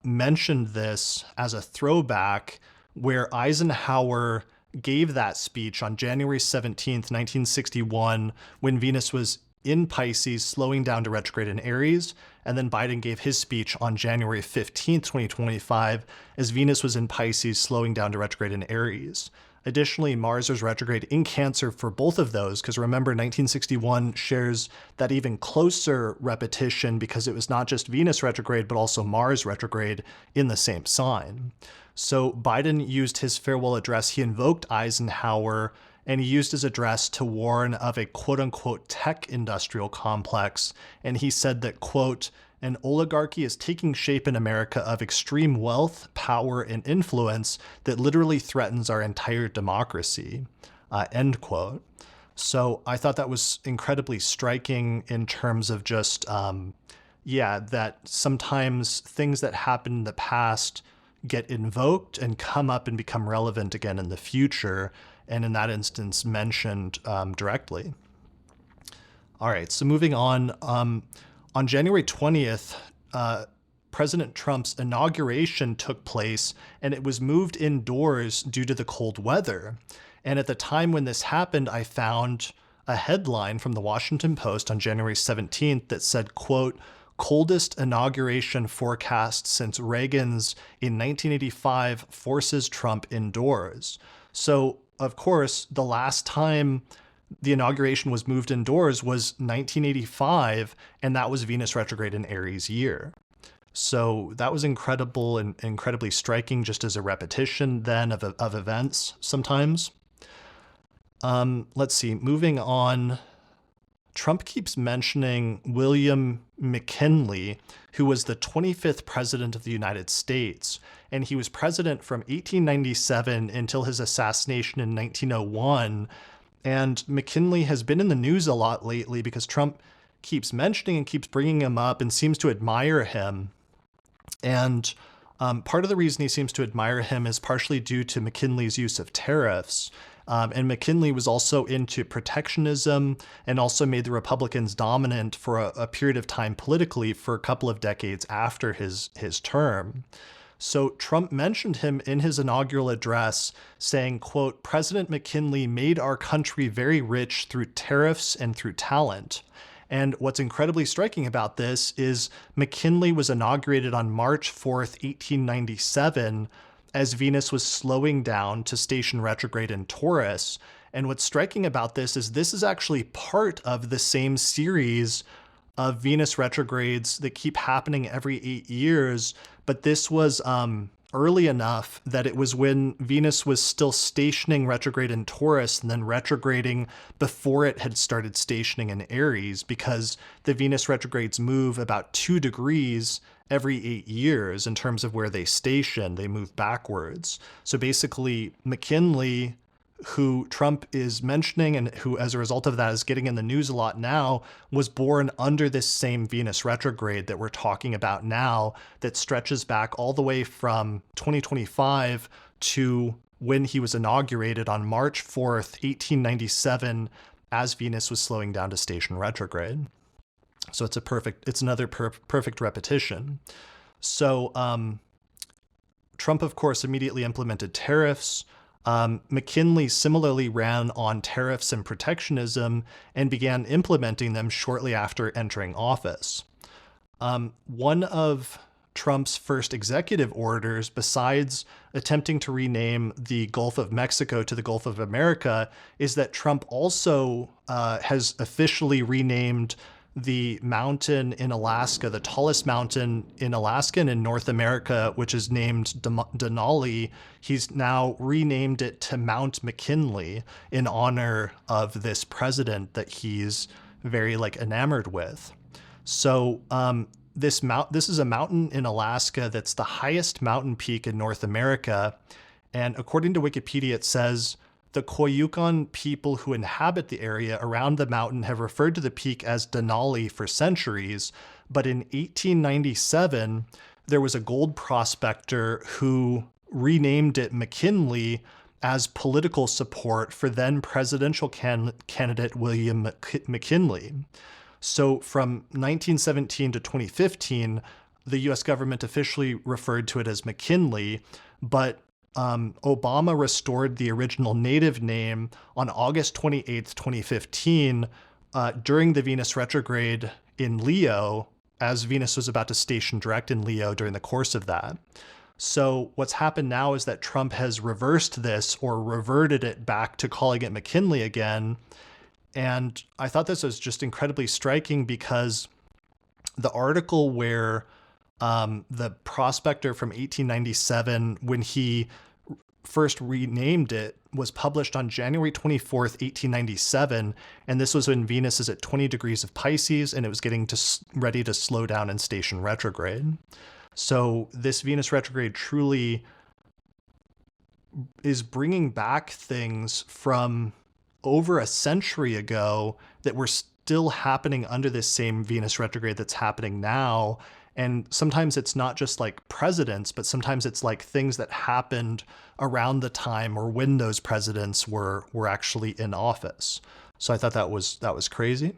mentioned this as a throwback, where Eisenhower gave that speech on January 17th, 1961, when Venus was in Pisces, slowing down to retrograde in Aries. And then Biden gave his speech on January 15th, 2025, as Venus was in Pisces, slowing down to retrograde in Aries. Additionally, Mars was retrograde in Cancer for both of those, because remember, 1961 shares that even closer repetition because it was not just Venus retrograde, but also Mars retrograde in the same sign. So Biden used his farewell address. He invoked Eisenhower, and he used his address to warn of a quote unquote tech industrial complex. And he said that, quote, an oligarchy is taking shape in America of extreme wealth, power, and influence that literally threatens our entire democracy, end quote. So I thought that was incredibly striking in terms of just, that sometimes things that happened in the past get invoked and come up and become relevant again in the future, and in that instance mentioned directly. All right, so moving on. On January 20th, President Trump's inauguration took place, and it was moved indoors due to the cold weather. And at the time when this happened, I found a headline from the Washington Post on January 17th that said, quote, coldest inauguration forecast since Reagan's in 1985 forces Trump indoors. So, of course, the last time the inauguration was moved indoors was 1985, and that was Venus retrograde in Aries year. So that was incredible and incredibly striking, just as a repetition then of events sometimes. Let's see, moving on. Trump keeps mentioning William McKinley, who was the 25th president of the United States, and he was president from 1897 until his assassination in 1901. And McKinley has been in the news a lot lately because Trump keeps mentioning and keeps bringing him up and seems to admire him. And part of the reason he seems to admire him is partially due to McKinley's use of tariffs. And McKinley was also into protectionism and also made the Republicans dominant for a period of time politically for a couple of decades after his term. So Trump mentioned him in his inaugural address, saying, quote, President McKinley made our country very rich through tariffs and through talent. And what's incredibly striking about this is McKinley was inaugurated on March 4th, 1897, as Venus was slowing down to station retrograde in Taurus. And what's striking about this is actually part of the same series of Venus retrogrades that keep happening every 8 years. But this was early enough that it was when Venus was still stationing retrograde in Taurus and then retrograding before it had started stationing in Aries, because the Venus retrogrades move about 2 degrees every 8 years in terms of where they station. They move backwards. So basically, McKinley, who Trump is mentioning and who, as a result of that, is getting in the news a lot now, was born under this same Venus retrograde that we're talking about now, that stretches back all the way from 2025 to when he was inaugurated on March 4th, 1897, as Venus was slowing down to station retrograde. So it's another perfect repetition. So Trump, of course, immediately implemented tariffs. McKinley similarly ran on tariffs and protectionism and began implementing them shortly after entering office. One of Trump's first executive orders, besides attempting to rename the Gulf of Mexico to the Gulf of America, is that Trump also has officially renamed the mountain in Alaska, the tallest mountain in Alaska and in North America, which is named Denali. He's now renamed it to Mount McKinley in honor of this president that he's very enamored with. So this is a mountain in Alaska that's the highest mountain peak in North America. And according to Wikipedia, it says, the Koyukon people who inhabit the area around the mountain have referred to the peak as Denali for centuries, but in 1897, there was a gold prospector who renamed it McKinley as political support for then presidential candidate William McKinley. So from 1917 to 2015, the US government officially referred to it as McKinley, but Obama restored the original native name on August 28th, 2015, during the Venus retrograde in Leo, as Venus was about to station direct in Leo during the course of that. So what's happened now is that Trump has reversed this, or reverted it back to calling it McKinley again. And I thought this was just incredibly striking, because the article where the prospector from 1897, when he first renamed it, was published on January 24th, 1897. And this was when Venus is at 20 degrees of Pisces and it was getting ready to slow down and station retrograde. So this Venus retrograde truly is bringing back things from over a century ago that were still happening under this same Venus retrograde that's happening now. And sometimes it's not just like presidents, but sometimes it's like things that happened around the time or when those presidents were actually in office. So I thought that was crazy.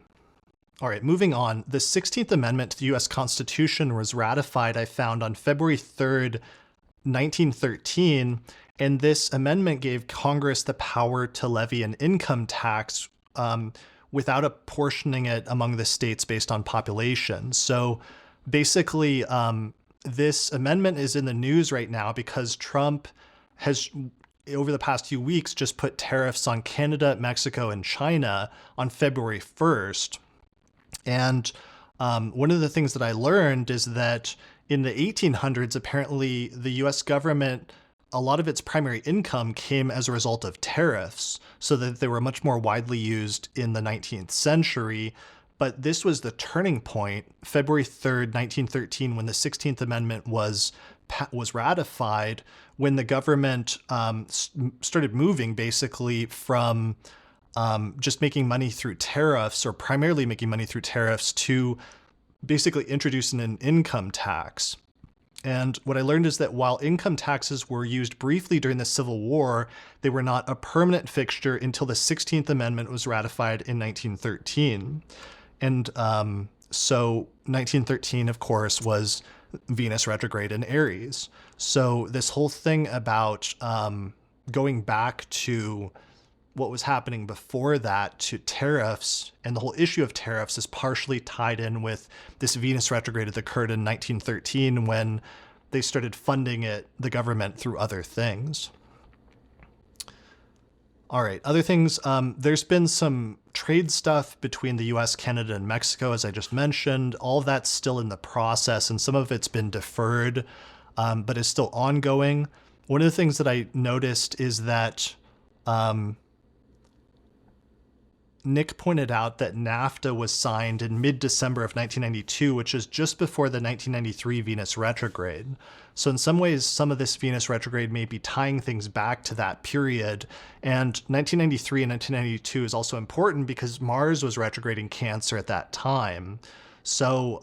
All right, moving on. The 16th Amendment to the US Constitution was ratified, I found, on February 3rd, 1913. And this amendment gave Congress the power to levy an income tax without apportioning it among the states based on population. So basically, this amendment is in the news right now because Trump has, over the past few weeks, just put tariffs on Canada, Mexico, and China on February 1st. And one of the things that I learned is that in the 1800s, apparently the US government, a lot of its primary income came as a result of tariffs, so that they were much more widely used in the 19th century. But this was the turning point, February 3rd, 1913, when the 16th Amendment was ratified, when the government started moving basically from just making money through tariffs, or primarily making money through tariffs, to basically introducing an income tax. And what I learned is that while income taxes were used briefly during the Civil War, they were not a permanent fixture until the 16th Amendment was ratified in 1913. And so 1913, of course, was Venus retrograde in Aries. So this whole thing about going back to what was happening before that, to tariffs, and the whole issue of tariffs, is partially tied in with this Venus retrograde that occurred in 1913, when they started funding the government through other things. All right, other things. There's been some trade stuff between the US, Canada, and Mexico, as I just mentioned. All of that's still in the process, and some of it's been deferred, but is still ongoing. One of the things that I noticed is that Nick pointed out that NAFTA was signed in mid-December of 1992, which is just before the 1993 Venus retrograde. So in some ways, some of this Venus retrograde may be tying things back to that period. And 1993 and 1992 is also important because Mars was retrograding Cancer at that time. So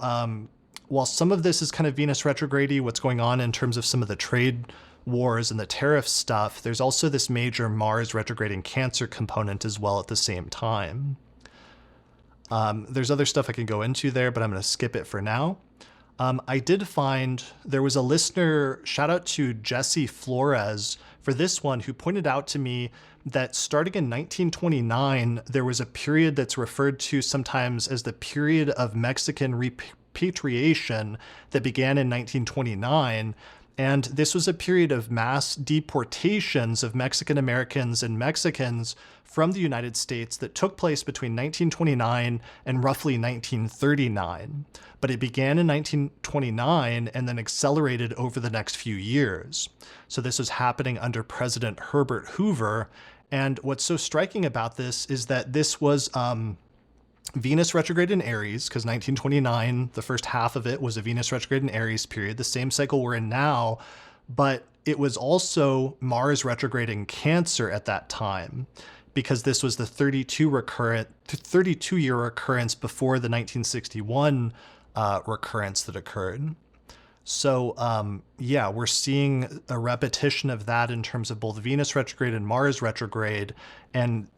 while some of this is kind of Venus retrograde-y, what's going on in terms of some of the trade wars and the tariff stuff, there's also this major Mars retrograding Cancer component as well at the same time. There's other stuff I can go into there, but I'm going to skip it for now. I did find there was a listener, shout out to Jesse Flores for this one, who pointed out to me that starting in 1929, there was a period that's referred to sometimes as the period of Mexican repatriation that began in 1929. And this was a period of mass deportations of Mexican Americans and Mexicans from the United States that took place between 1929 and roughly 1939. But it began in 1929 and then accelerated over the next few years. So this was happening under President Herbert Hoover. And what's so striking about this is that this was Venus retrograde in Aries, because 1929, the first half of it was a Venus retrograde in Aries period, the same cycle we're in now, but it was also Mars retrograde in Cancer at that time, because this was the 32-year recurrence before the 1961 recurrence that occurred. So yeah, we're seeing a repetition of that in terms of both Venus retrograde and Mars retrograde, and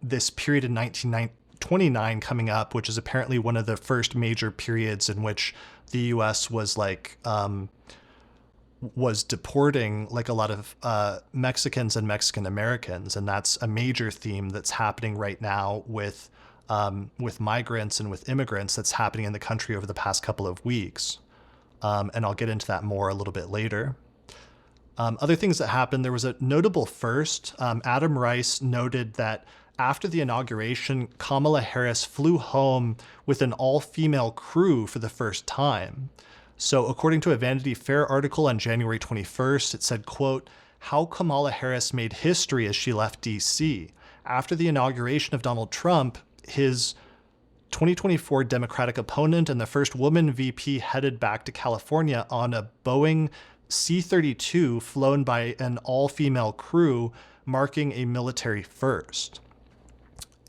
this period in 1929 coming up, which is apparently one of the first major periods in which the U.S. was deporting like a lot of Mexicans and Mexican Americans, and that's a major theme that's happening right now with migrants and with immigrants that's happening in the country over the past couple of weeks. And I'll get into that more a little bit later. Other things that happened, there was a notable first. Adam Rice noted that after the inauguration, Kamala Harris flew home with an all-female crew for the first time. So according to a Vanity Fair article on January 21st, it said, quote, "How Kamala Harris made history as she left D.C. After the inauguration of Donald Trump, his 2024 Democratic opponent and the first woman VP headed back to California on a Boeing C-32 flown by an all-female crew, marking a military first."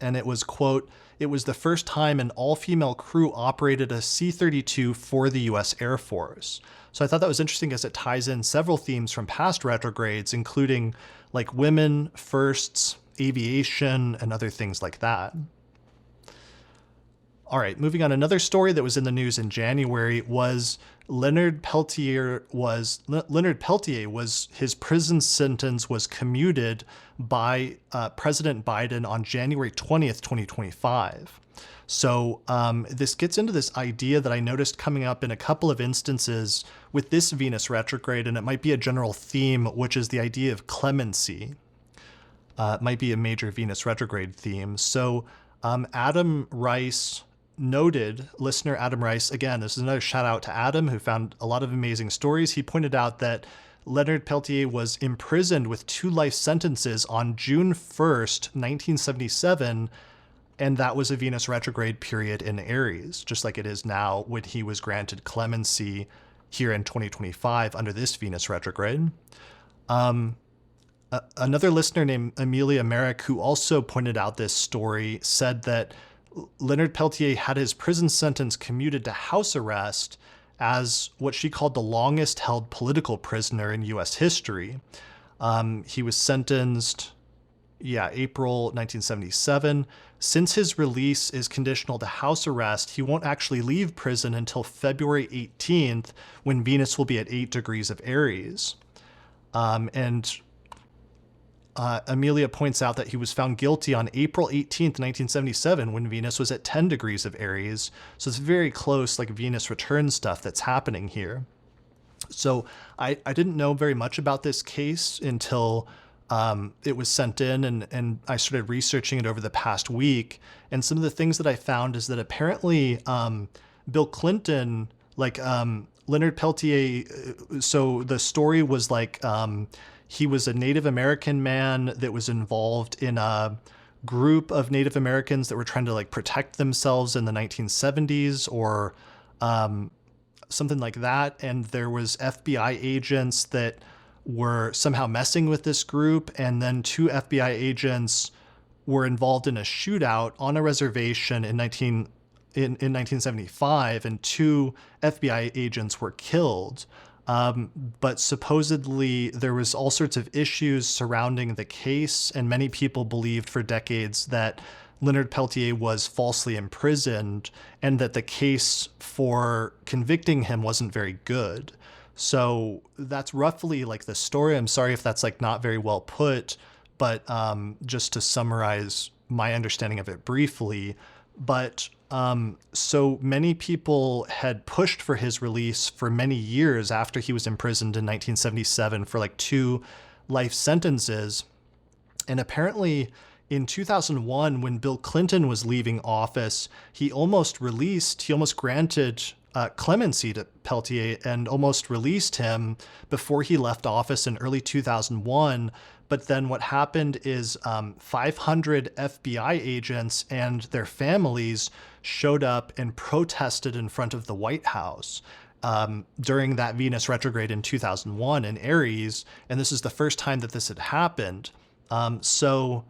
And it was, quote, "It was the first time an all-female crew operated a C-32 for the U.S. Air Force." So I thought that was interesting as it ties in several themes from past retrogrades, including like women, firsts, aviation, and other things like that. All right, moving on. Another story that was in the news in January was Leonard Peltier was his prison sentence was commuted by President Biden on January 20th, 2025. So this gets into this idea that I noticed coming up in a couple of instances with this Venus retrograde, and it might be a general theme, which is the idea of clemency. It might be a major Venus retrograde theme. So Adam Rice noted, listener Adam Rice, again, this is another shout out to Adam, who found a lot of amazing stories. He pointed out that Leonard Peltier was imprisoned with 2 life sentences on June 1st, 1977, and that was a Venus retrograde period in Aries, just like it is now when he was granted clemency here in 2025 under this Venus retrograde. Another listener named Amelia Merrick, who also pointed out this story, said that Leonard Peltier had his prison sentence commuted to house arrest as what she called the longest held political prisoner in U.S. history. He was sentenced, April 1977. Since his release is conditional to house arrest, he won't actually leave prison until February 18th, when Venus will be at 8 degrees of Aries. Amelia points out that he was found guilty on April 18th, 1977, when Venus was at 10 degrees of Aries. So it's very close, like Venus return stuff that's happening here. So I didn't know very much about this case until it was sent in, and I started researching it over the past week. And some of the things that I found is that apparently Bill Clinton, Leonard Peltier, so the story was he was a Native American man that was involved in a group of Native Americans that were trying to protect themselves in the 1970s or something like that. And there was FBI agents that were somehow messing with this group. And then 2 FBI agents were involved in a shootout on a reservation in 1975, and 2 FBI agents were killed. But supposedly there was all sorts of issues surrounding the case, and many people believed for decades that Leonard Peltier was falsely imprisoned and that the case for convicting him wasn't very good. So that's roughly the story. I'm sorry if that's not very well put, but just to summarize my understanding of it briefly. But so many people had pushed for his release for many years after he was imprisoned in 1977 for 2 life sentences. And apparently in 2001, when Bill Clinton was leaving office, he almost granted clemency to Peltier and almost released him before he left office in early 2001. But then what happened is 500 FBI agents and their families showed up and protested in front of the White House during that Venus retrograde in 2001 in Aries. And this is the first time that this had happened. So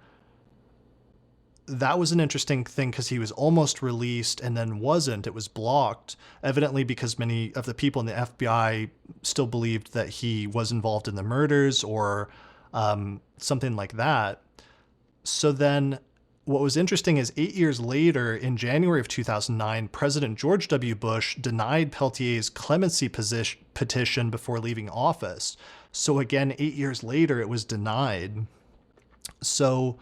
that was an interesting thing because he was almost released and then wasn't. It was blocked, evidently because many of the people in the FBI still believed that he was involved in the murders or something like that. So then what was interesting is 8 years later, in January of 2009, President George W. Bush denied Peltier's clemency petition before leaving office. So again, 8 years later, it was denied. So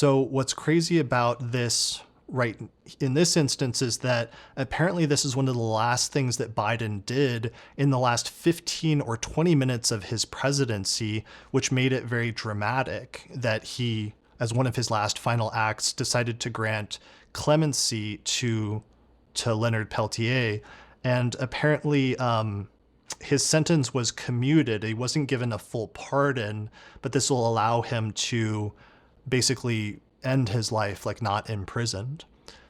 what's crazy about this right in this instance is that apparently this is one of the last things that Biden did in the last 15 or 20 minutes of his presidency, which made it very dramatic that he, as one of his last final acts, decided to grant clemency to Leonard Peltier. And apparently his sentence was commuted. He wasn't given a full pardon, but this will allow him to basically end his life not imprisoned.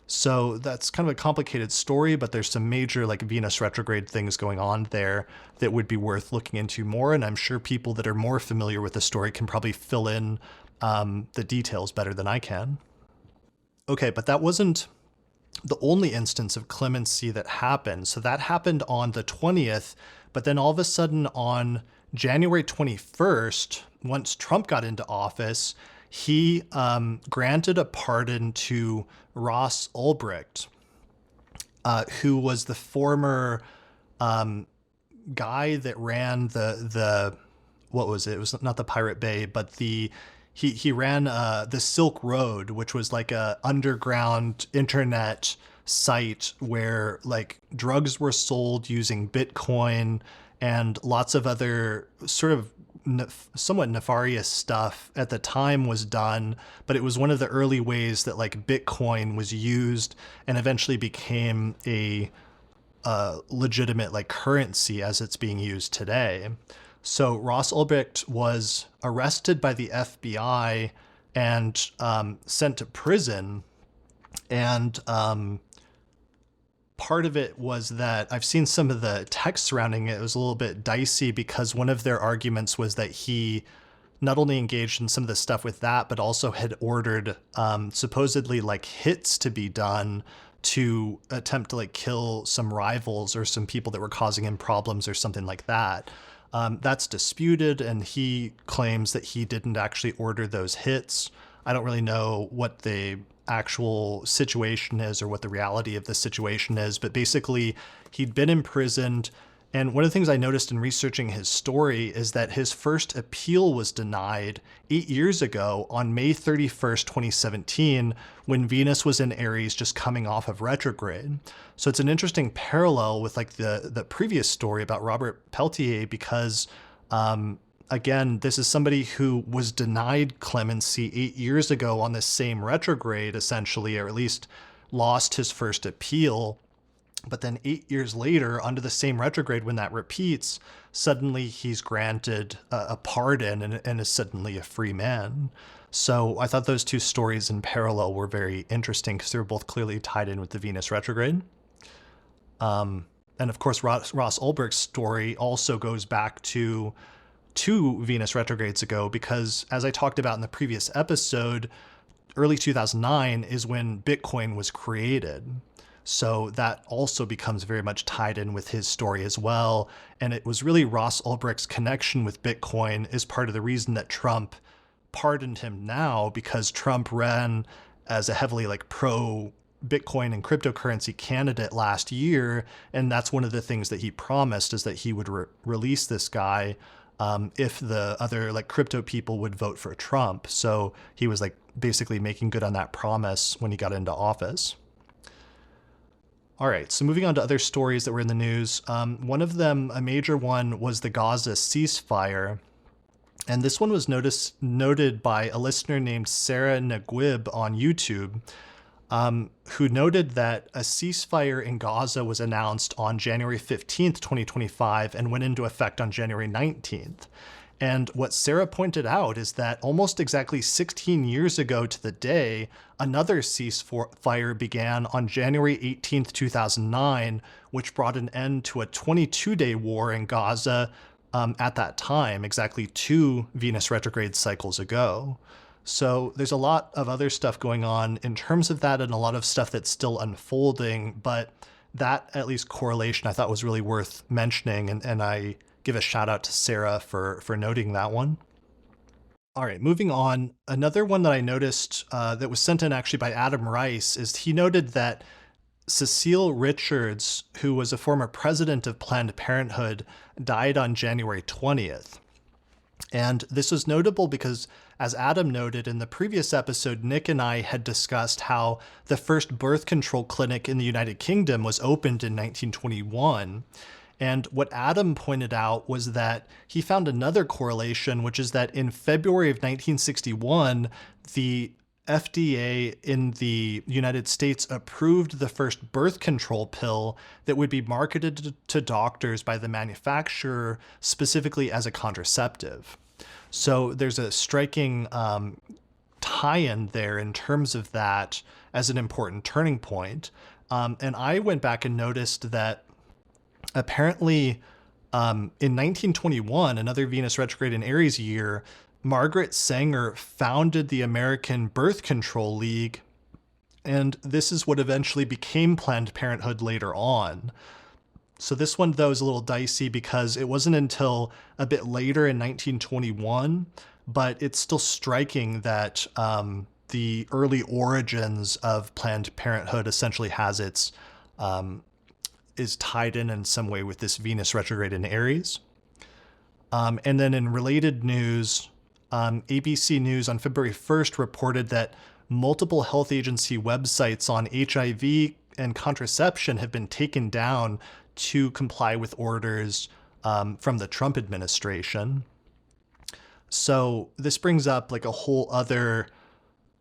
So that's kind of a complicated story, but there's some major Venus retrograde things going on there that would be worth looking into more. And I'm sure people that are more familiar with the story can probably fill in the details better than I can. Okay, but that wasn't the only instance of clemency that happened. So that happened on the 20th, but then all of a sudden on January 21st, once Trump got into office, he granted a pardon to Ross Ulbricht, who was the former guy that ran the what was it? It was not the Pirate Bay, but he ran the Silk Road, which was a underground internet site where drugs were sold using Bitcoin and lots of other sort of somewhat nefarious stuff at the time was done, but it was one of the early ways that Bitcoin was used and eventually became a legitimate currency as it's being used today. So Ross Ulbricht was arrested by the FBI and sent to prison. And part of it was that I've seen some of the text surrounding it. It was a little bit dicey because one of their arguments was that he not only engaged in some of the stuff with that, but also had ordered supposedly hits to be done to attempt to kill some rivals or some people that were causing him problems or something like that. That's disputed, and he claims that he didn't actually order those hits. I don't really know what the actual situation is or what the reality of the situation is, but basically he'd been imprisoned And one of the things I noticed in researching his story is that his first appeal was denied 8 years ago on May 31st, 2017, when Venus was in Aries just coming off of retrograde. So it's an interesting parallel with like the previous story about Robert Peltier because, again, this is somebody who was denied clemency 8 years ago on this same retrograde, essentially, or at least lost his first appeal. But then 8 years later, under the same retrograde, when that repeats, suddenly he's granted a pardon and is suddenly a free man. So I thought those two stories in parallel were very interesting because they were both clearly tied in with the Venus retrograde. And of course, Ross Ulbricht's story also goes back to two Venus retrogrades ago, because as I talked about in the previous episode, early 2009 is when Bitcoin was created. So that also becomes very much tied in with his story as well. And it was really Ross Ulbricht's connection with Bitcoin is part of the reason that Trump pardoned him now, because Trump ran as a heavily like pro Bitcoin and cryptocurrency candidate last year. And that's one of the things that he promised, is that he would release this guy if the other like crypto people would vote for Trump. So he was like basically making good on that promise when he got into office. All right, so moving on to other stories that were in the news. One of them, a major one, was the Gaza ceasefire. And this one was noted by a listener named Sarah Naguib on YouTube, who noted that a ceasefire in Gaza was announced on January 15th, 2025, and went into effect on January 19th. And what Sarah pointed out is that almost exactly 16 years ago to the day, another ceasefire began on January 18th, 2009, which brought an end to a 22-day war in Gaza at that time, exactly 2 Venus retrograde cycles ago. So there's a lot of other stuff going on in terms of that, and a lot of stuff that's still unfolding, but that at least correlation I thought was really worth mentioning, and I give a shout out to Sarah for noting that one. All right, moving on. Another one that I noticed that was sent in actually by Adam Rice is he noted that Cecile Richards, who was a former president of Planned Parenthood, died on January 20th. And this was notable because, as Adam noted in the previous episode, Nick and I had discussed how the first birth control clinic in the United Kingdom was opened in 1921. And what Adam pointed out was that he found another correlation, which is that in February of 1961, the FDA in the United States approved the first birth control pill that would be marketed to doctors by the manufacturer specifically as a contraceptive. So there's a striking tie-in there in terms of that as an important turning point. And I went back and noticed that apparently, in 1921, another Venus retrograde in Aries year, Margaret Sanger founded the American Birth Control League, and this is what eventually became Planned Parenthood later on. So this one, though, is a little dicey because it wasn't until a bit later in 1921, but it's still striking that the early origins of Planned Parenthood essentially has its is tied in some way with this Venus retrograde in Aries. And then in related news, ABC News on February 1st reported that multiple health agency websites on HIV and contraception have been taken down to comply with orders from the Trump administration. So this brings up like a whole other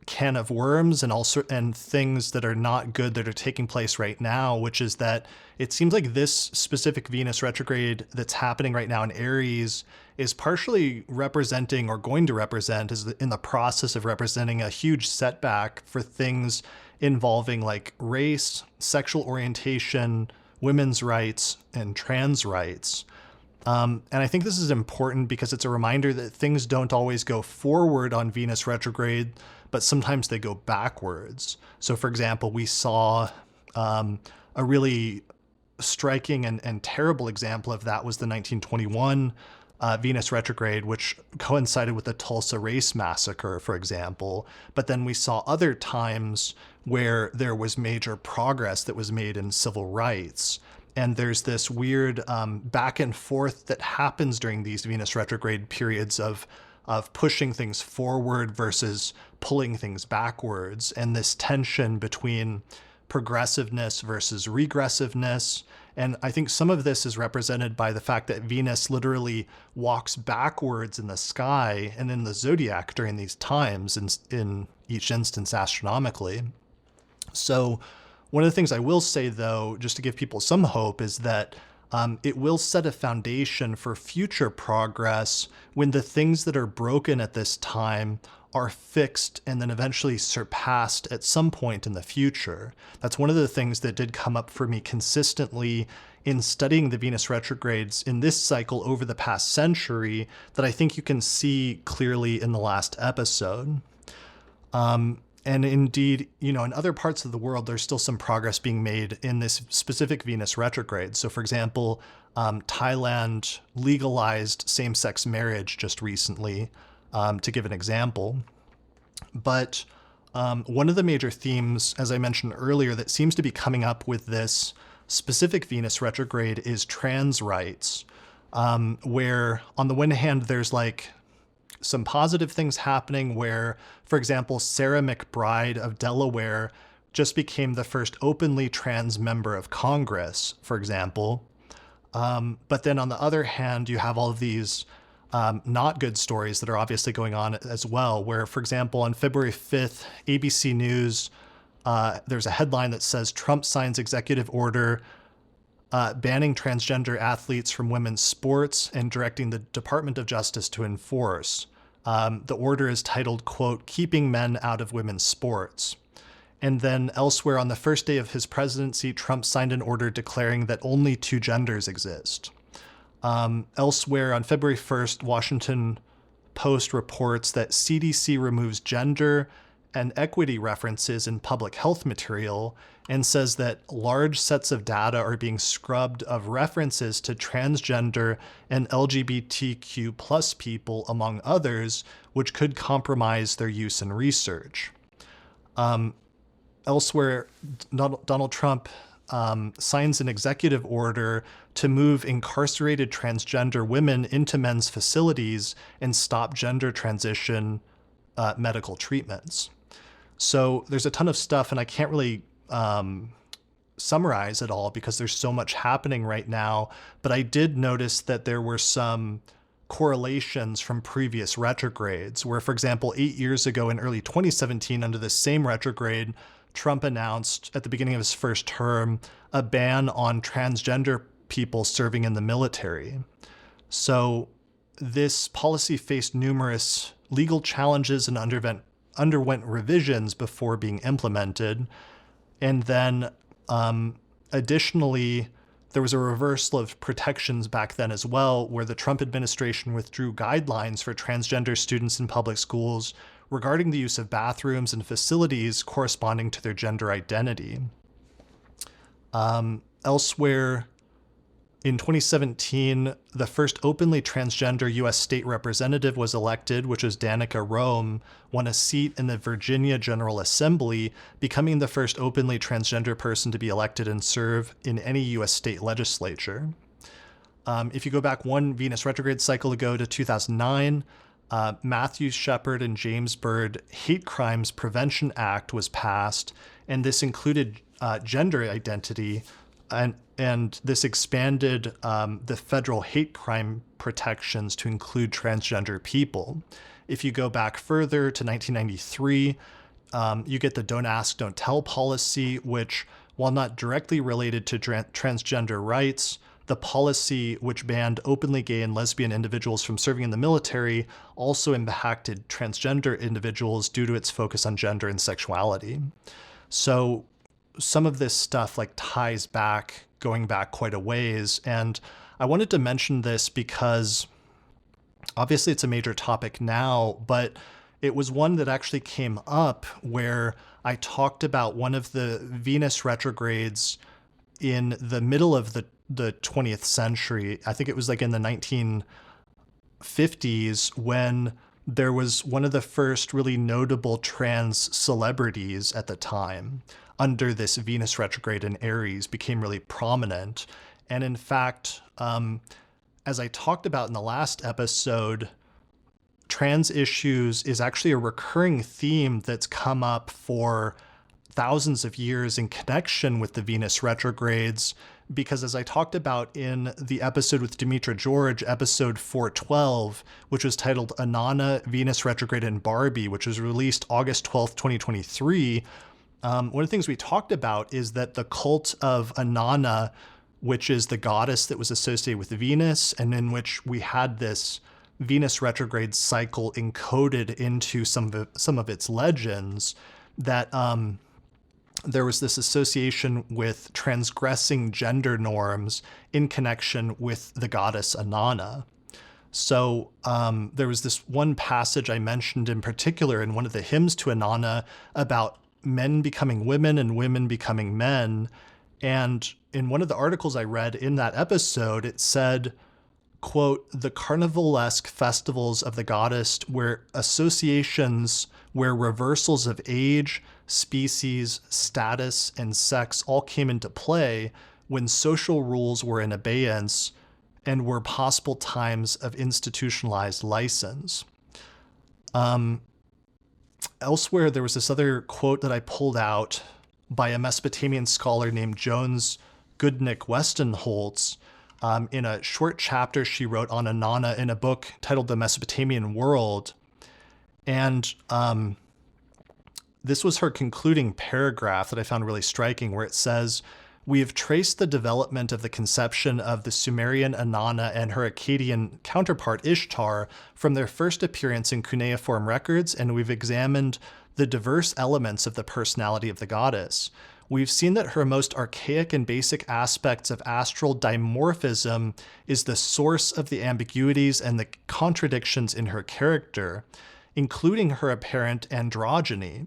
can of worms and things that are not good that are taking place right now, which is that it seems like this specific Venus retrograde that's happening right now in Aries is partially representing, or going to represent, is in the process of representing, a huge setback for things involving like race, sexual orientation, women's rights, and trans rights. And I think this is important because it's a reminder that things don't always go forward on Venus retrograde, but sometimes they go backwards. So for example, we saw a really striking and terrible example of that was the 1921 Venus retrograde, which coincided with the Tulsa race massacre, for example. But then we saw other times where there was major progress that was made in civil rights. And there's this weird back and forth that happens during these Venus retrograde periods of pushing things forward versus pulling things backwards, and this tension between progressiveness versus regressiveness. And I think some of this is represented by the fact that Venus literally walks backwards in the sky and in the zodiac during these times, in each instance astronomically. So one of the things I will say, though, just to give people some hope, is that it will set a foundation for future progress when the things that are broken at this time are fixed and then eventually surpassed at some point in the future. That's one of the things that did come up for me consistently in studying the Venus retrogrades in this cycle over the past century that I think you can see clearly in the last episode. And indeed, in other parts of the world, there's still some progress being made in this specific Venus retrograde. So, for example, Thailand legalized same-sex marriage just recently, to give an example. But one of the major themes, as I mentioned earlier, that seems to be coming up with this specific Venus retrograde is trans rights, where on the one hand, there's some positive things happening where, for example, Sarah McBride of Delaware just became the first openly trans member of Congress, for example. But then on the other hand, you have all of these not good stories that are obviously going on as well, where, for example, on February 5th, ABC News, there's a headline that says Trump signs executive order banning transgender athletes from women's sports and directing the Department of Justice to enforce. The order is titled, quote, "Keeping Men Out of Women's Sports." And then elsewhere on the first day of his presidency, Trump signed an order declaring that only two genders exist. Elsewhere on February 1st, Washington Post reports that CDC removes gender and equity references in public health material and says that large sets of data are being scrubbed of references to transgender and LGBTQ plus people, among others, which could compromise their use in research. Elsewhere, Donald Trump signs an executive order to move incarcerated transgender women into men's facilities and stop gender transition medical treatments. So there's a ton of stuff, and I can't really summarize it all because there's so much happening right now. But I did notice that there were some correlations from previous retrogrades where, for example, 8 years ago in early 2017, under the same retrograde, Trump announced at the beginning of his first term a ban on transgender people serving in the military. So this policy faced numerous legal challenges and underwent revisions before being implemented. And then additionally, there was a reversal of protections back then as well, where the Trump administration withdrew guidelines for transgender students in public schools regarding the use of bathrooms and facilities corresponding to their gender identity. Elsewhere, in 2017, the first openly transgender U.S. state representative was elected, which was Danica Rome, won a seat in the Virginia General Assembly, becoming the first openly transgender person to be elected and serve in any U.S. state legislature. If you go back one Venus retrograde cycle ago to 2009, Matthew Shepard and James Byrd Hate Crimes Prevention Act was passed, and this included gender identity, and this expanded the federal hate crime protections to include transgender people. If you go back further to 1993, you get the Don't Ask, Don't Tell policy, which, while not directly related to transgender rights, the policy which banned openly gay and lesbian individuals from serving in the military also impacted transgender individuals due to its focus on gender and sexuality. So some of this stuff ties back, going back quite a ways. And I wanted to mention this because obviously it's a major topic now, but it was one that actually came up where I talked about one of the Venus retrogrades in the middle of the 20th century. I think it was in the 1950s when there was one of the first really notable trans celebrities at the time under this Venus retrograde in Aries became really prominent. And in fact, as I talked about in the last episode, trans issues is actually a recurring theme that's come up for thousands of years in connection with the Venus retrogrades, because as I talked about in the episode with Demetra George, episode 412, which was titled Inanna, Venus Retrograde, and Barbie, which was released August 12th, 2023, one of the things we talked about is that the cult of Inanna, which is the goddess that was associated with Venus, and in which we had this Venus retrograde cycle encoded into some of its legends, that there was this association with transgressing gender norms in connection with the goddess Inanna. So there was this one passage I mentioned in particular in one of the hymns to Inanna about men becoming women and women becoming men. And in one of the articles I read in that episode, it said, quote, "The carnivalesque festivals of the goddess were associations where reversals of age, species, status, and sex all came into play when social rules were in abeyance and were possible times of institutionalized license." Elsewhere, there was this other quote that I pulled out by a Mesopotamian scholar named Jones Goodnick Westenholtz, in a short chapter she wrote on Inanna in a book titled The Mesopotamian World. And this was her concluding paragraph that I found really striking, where it says, "We have traced the development of the conception of the Sumerian Inanna and her Akkadian counterpart Ishtar from their first appearance in cuneiform records, and we've examined the diverse elements of the personality of the goddess. We've seen that her most archaic and basic aspects of astral dimorphism is the source of the ambiguities and the contradictions in her character, including her apparent androgyny.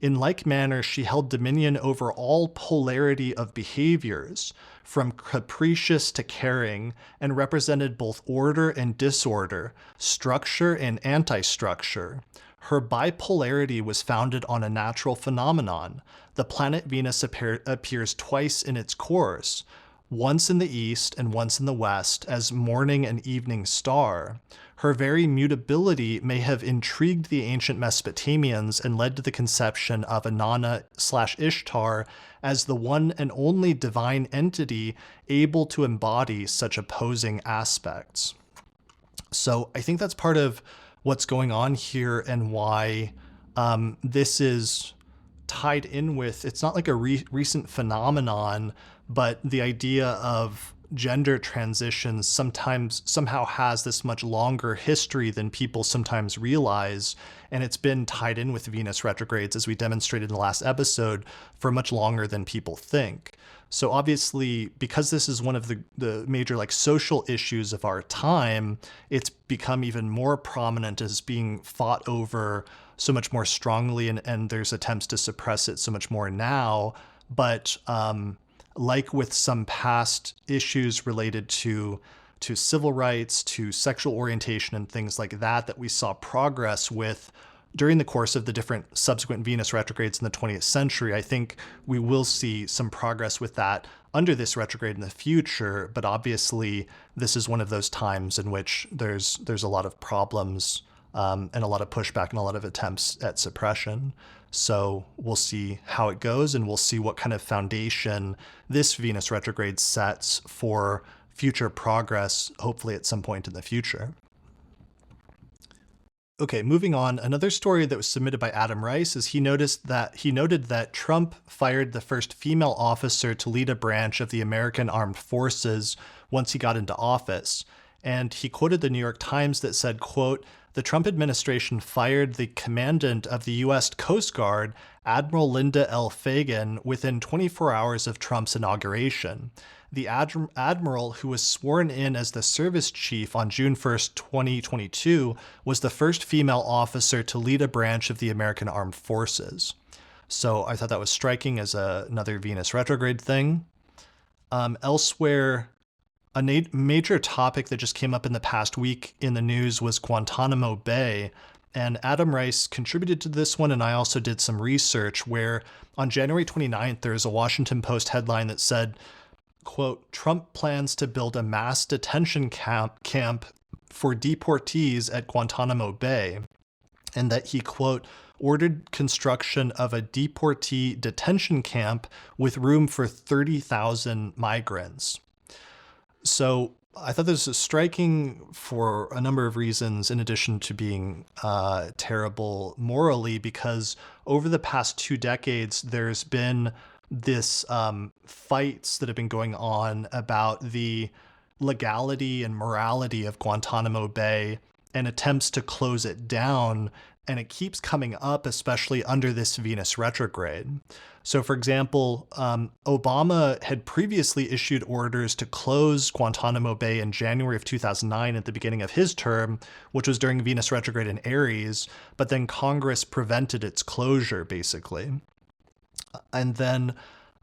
In like manner, she held dominion over all polarity of behaviors, from capricious to caring, and represented both order and disorder, structure and anti-structure. Her bipolarity was founded on a natural phenomenon. The planet Venus appears twice in its course, once in the east and once in the west, as morning and evening star. Her very mutability may have intrigued the ancient Mesopotamians and led to the conception of Inanna/Ishtar as the one and only divine entity able to embody such opposing aspects." So I think that's part of what's going on here and why this is tied in with, it's not like a recent phenomenon, but the idea of gender transitions somehow has this much longer history than people sometimes realize. And it's been tied in with Venus retrogrades, as we demonstrated in the last episode, for much longer than people think. So obviously, because this is one of the major social issues of our time, it's become even more prominent as being fought over so much more strongly, and there's attempts to suppress it so much more now. But like with some past issues related to civil rights, to sexual orientation and things like that we saw progress with during the course of the different subsequent Venus retrogrades in the 20th century, I think we will see some progress with that under this retrograde in the future. But obviously, this is one of those times in which there's a lot of problems and a lot of pushback and a lot of attempts at suppression. So we'll see how it goes, and we'll see what kind of foundation this Venus retrograde sets for future progress, hopefully at some point in the future. Okay, moving on. Another story that was submitted by Adam Rice is he noted that Trump fired the first female officer to lead a branch of the American Armed Forces once he got into office. And he quoted the New York Times that said, quote, "The Trump administration fired the commandant of the U.S. Coast Guard, Admiral Linda L. Fagan, within 24 hours of Trump's inauguration. The admiral, who was sworn in as the service chief on June 1st, 2022, was the first female officer to lead a branch of the American Armed Forces." So I thought that was striking as another Venus retrograde thing. Elsewhere, a major topic that just came up in the past week in the news was Guantanamo Bay. And Adam Rice contributed to this one, and I also did some research where on January 29th, there was a Washington Post headline that said, quote, Trump plans to build a mass detention camp for deportees at Guantanamo Bay, and that he, quote, ordered construction of a deportee detention camp with room for 30,000 migrants. So I thought this was striking for a number of reasons, in addition to being terrible morally, because over the past 2 decades, there's been this fights that have been going on about the legality and morality of Guantanamo Bay and attempts to close it down. And it keeps coming up, especially under this Venus retrograde. So, for example, Obama had previously issued orders to close Guantanamo Bay in January of 2009 at the beginning of his term, which was during Venus retrograde in Aries, but then Congress prevented its closure, basically. And then,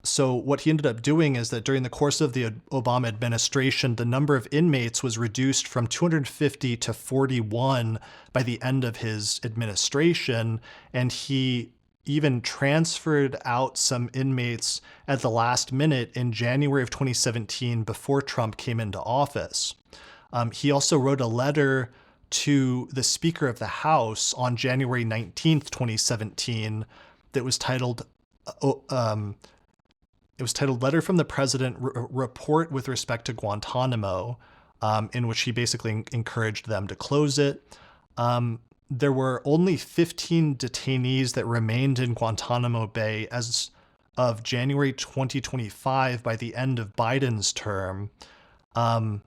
so what he ended up doing is that during the course of the Obama administration, the number of inmates was reduced from 250 to 41 by the end of his administration. And he even transferred out some inmates at the last minute in January of 2017 before Trump came into office. He also wrote a letter to the Speaker of the House on January 19th, 2017, that was titled Letter from the President, Report with Respect to Guantanamo, in which he basically encouraged them to close it. There were only 15 detainees that remained in Guantanamo Bay as of January 2025 by the end of Biden's term. But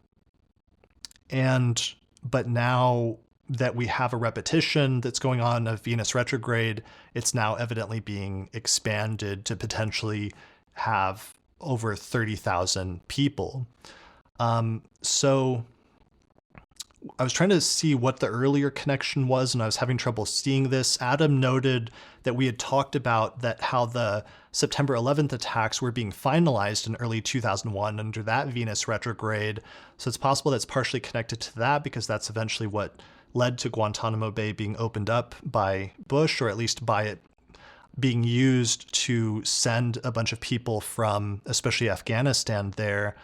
now that we have a repetition that's going on of Venus retrograde, it's now evidently being expanded to potentially have over 30,000 people. So I was trying to see what the earlier connection was, and I was having trouble seeing this. Adam noted that we had talked about that how the September 11th attacks were being finalized in early 2001 under that Venus retrograde. So it's possible that's partially connected to that, because that's eventually what led to Guantanamo Bay being opened up by Bush, or at least by it being used to send a bunch of people from, especially Afghanistan, there.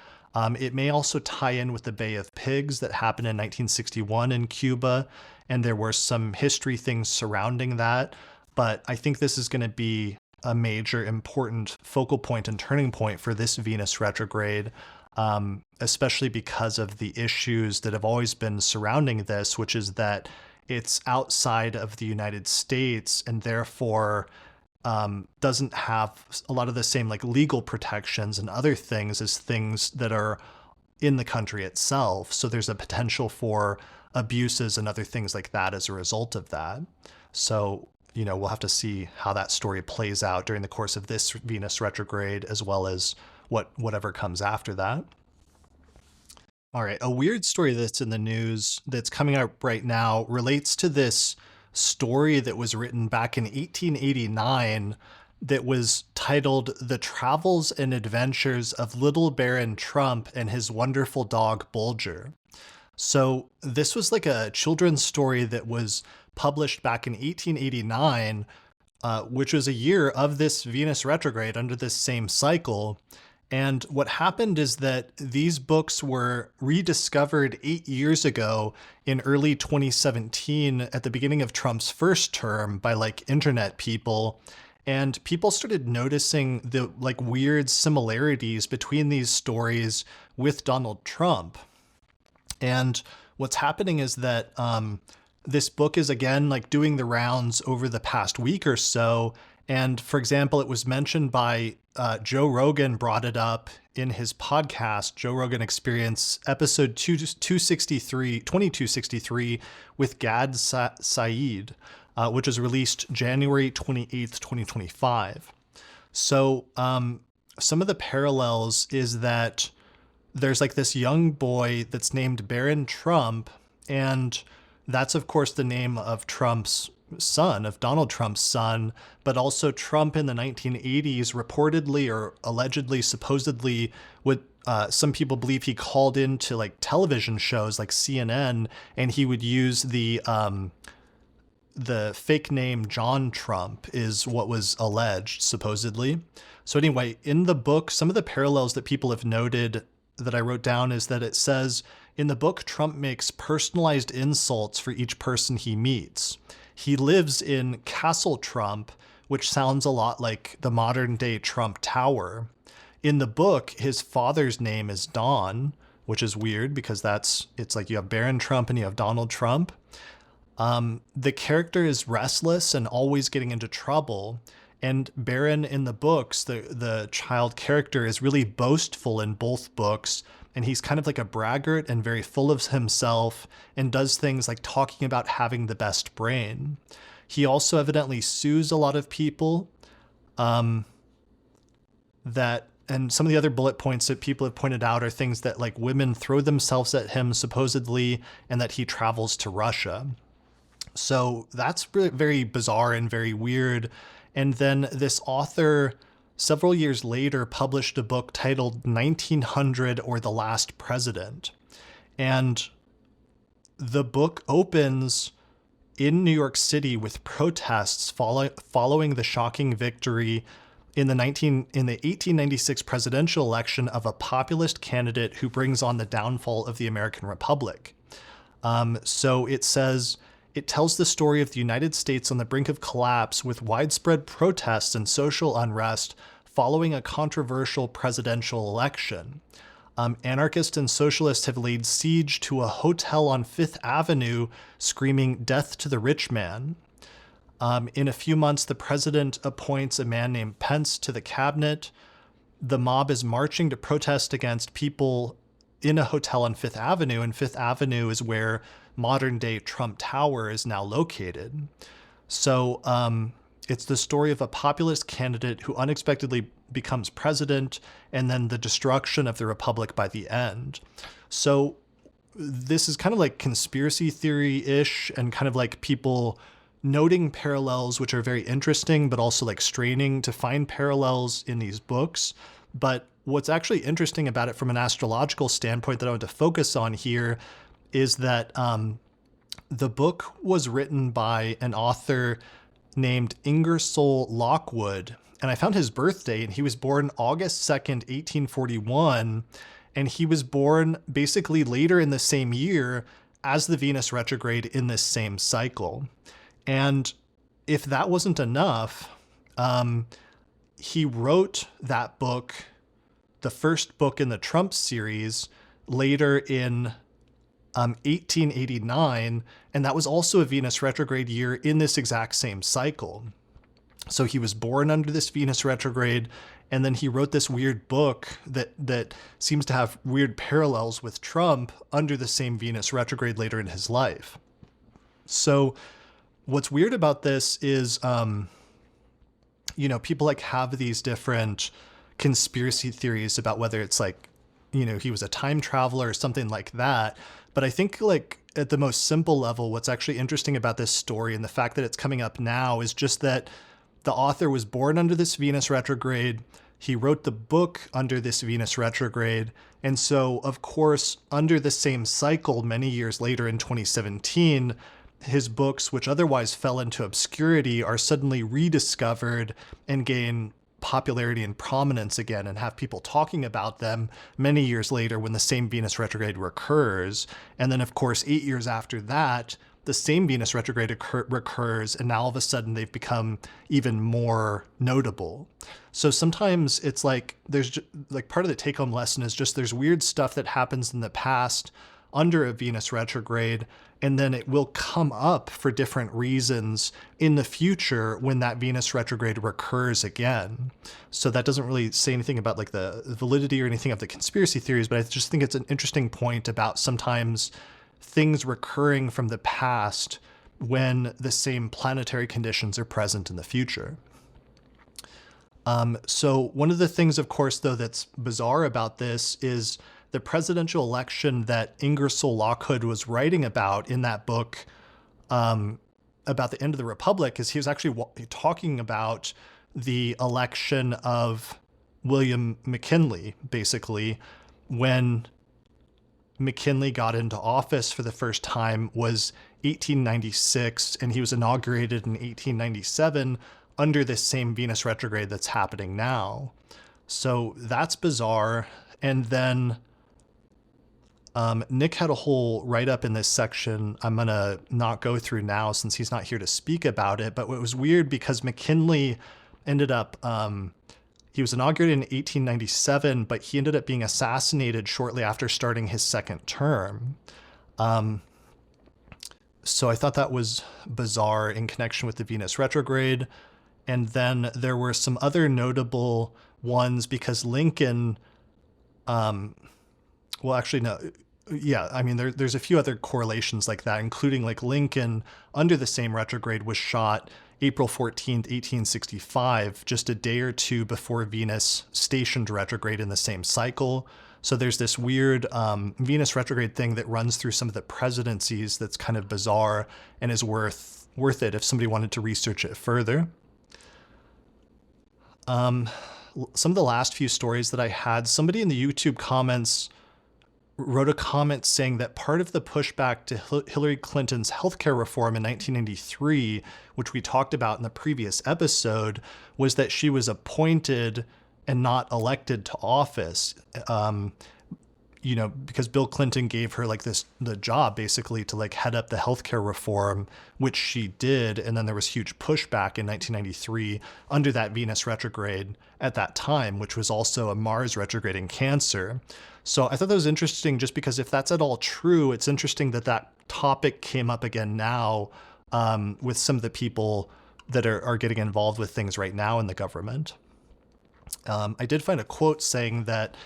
It may also tie in with the Bay of Pigs that happened in 1961 in Cuba, and there were some history things surrounding that. But I think this is going to be a major important focal point and turning point for this Venus retrograde, especially because of the issues that have always been surrounding this, which is that it's outside of the United States and therefore doesn't have a lot of the same like legal protections and other things as things that are in the country itself. So there's a potential for abuses and other things like that as a result of that. So, we'll have to see how that story plays out during the course of this Venus retrograde, as well as whatever comes after that. All right, a weird story that's in the news that's coming up right now relates to this story that was written back in 1889 that was titled The Travels and Adventures of Little Baron Trump and His Wonderful Dog Bulger. So this was like a children's story that was published back in 1889, which was a year of this Venus retrograde under this same cycle. And what happened is that these books were rediscovered 8 years ago in early 2017 at the beginning of Trump's first term by like internet people. And people started noticing the like weird similarities between these stories with Donald Trump. And what's happening is that this book is again like doing the rounds over the past week or so. And for example, it was mentioned by Joe Rogan, brought it up in his podcast, Joe Rogan Experience, episode 2263 with Gad Saeed, which was released January 28th, 2025. So some of the parallels is that there's like this young boy that's named Baron Trump, and that's of course the name of Trump's son, of Donald Trump's son, but also Trump in the 1980s reportedly or allegedly, supposedly, would some people believe he called into like television shows like CNN, and he would use the fake name John Trump is what was alleged, supposedly. So anyway, in the book, some of the parallels that people have noted that I wrote down is that it says in the book, Trump makes personalized insults for each person he meets. He lives in Castle Trump, which sounds a lot like the modern day Trump Tower. In the book, his father's name is Don, which is weird because it's like you have Barron Trump and you have Donald Trump. The character is restless and always getting into trouble. And Barron in the books, the child character, is really boastful in both books. And he's kind of like a braggart and very full of himself and does things like talking about having the best brain. He also evidently sues a lot of people. And some of the other bullet points that people have pointed out are things that like women throw themselves at him supposedly, and that he travels to Russia. So that's very bizarre and very weird. And then this author, several years later, published a book titled 1900 or the Last President. And the book opens in New York City with protests following the shocking victory in the 1896 presidential election of a populist candidate who brings on the downfall of the American Republic. So it says, it tells the story of the United States on the brink of collapse with widespread protests and social unrest following a controversial presidential election. Anarchists and socialists have laid siege to a hotel on Fifth Avenue, screaming "Death to the rich man." In a few months, the president appoints a man named Pence to the cabinet. The mob is marching to protest against people in a hotel on Fifth Avenue, and Fifth Avenue is where modern-day Trump Tower is now located. So it's the story of a populist candidate who unexpectedly becomes president, and then the destruction of the republic by the end. So this is kind of like conspiracy theory-ish, and kind of like people noting parallels, which are very interesting, but also like straining to find parallels in these books. But what's actually interesting about it from an astrological standpoint that I want to focus on here is that the book was written by an author named Ingersoll Lockwood. And I found his birthday, and he was born August 2nd, 1841. And he was born basically later in the same year as the Venus retrograde in this same cycle. And if that wasn't enough, he wrote that book, the first book in the Trump series, later in 1889, and that was also a Venus retrograde year in this exact same cycle. So he was born under this Venus retrograde, and then he wrote this weird book that seems to have weird parallels with Trump under the same Venus retrograde later in his life. So what's weird about this is, people like have these different conspiracy theories about whether it's like, he was a time traveler or something like that. But I think like at the most simple level, what's actually interesting about this story and the fact that it's coming up now is just that the author was born under this Venus retrograde. He wrote the book under this Venus retrograde. And so, of course, under the same cycle, many years later in 2017, his books, which otherwise fell into obscurity, are suddenly rediscovered and gain popularity and prominence again, and have people talking about them many years later when the same Venus retrograde recurs. And then, of course, 8 years after that, the same Venus retrograde recurs, and now all of a sudden they've become even more notable. So sometimes it's like there's like part of the take-home lesson is just there's weird stuff that happens in the past under a Venus retrograde, and then it will come up for different reasons in the future when that Venus retrograde recurs again. So that doesn't really say anything about like the validity or anything of the conspiracy theories, but I just think it's an interesting point about sometimes things recurring from the past when the same planetary conditions are present in the future. So one of the things, of course, though, that's bizarre about this is the presidential election that Ingersoll Lockwood was writing about in that book about the end of the Republic, is he was actually talking about the election of William McKinley, basically, when McKinley got into office for the first time was 1896, and he was inaugurated in 1897. under this same Venus retrograde that's happening now. So that's bizarre. And then Nick had a whole write-up in this section I'm going to not go through now since he's not here to speak about it. But it was weird because McKinley ended up, he was inaugurated in 1897, but he ended up being assassinated shortly after starting his second term. So I thought that was bizarre in connection with the Venus retrograde. And then there were some other notable ones because Lincoln, well, actually, no. Yeah, I mean, there's a few other correlations like that, including like Lincoln under the same retrograde was shot April 14th, 1865, just a day or two before Venus stationed retrograde in the same cycle. So there's this weird Venus retrograde thing that runs through some of the presidencies that's kind of bizarre and is worth it if somebody wanted to research it further. Some of the last few stories that I had, somebody in the YouTube comments wrote a comment saying that part of the pushback to Hillary Clinton's healthcare reform in 1993, which we talked about in the previous episode, was that she was appointed and not elected to office. Because Bill Clinton gave her like the job basically to like head up the healthcare reform, which she did. And then there was huge pushback in 1993 under that Venus retrograde at that time, which was also a Mars retrograde in Cancer. So I thought that was interesting just because if that's at all true, it's interesting that that topic came up again now with some of the people that are getting involved with things right now in the government. I did find a quote saying that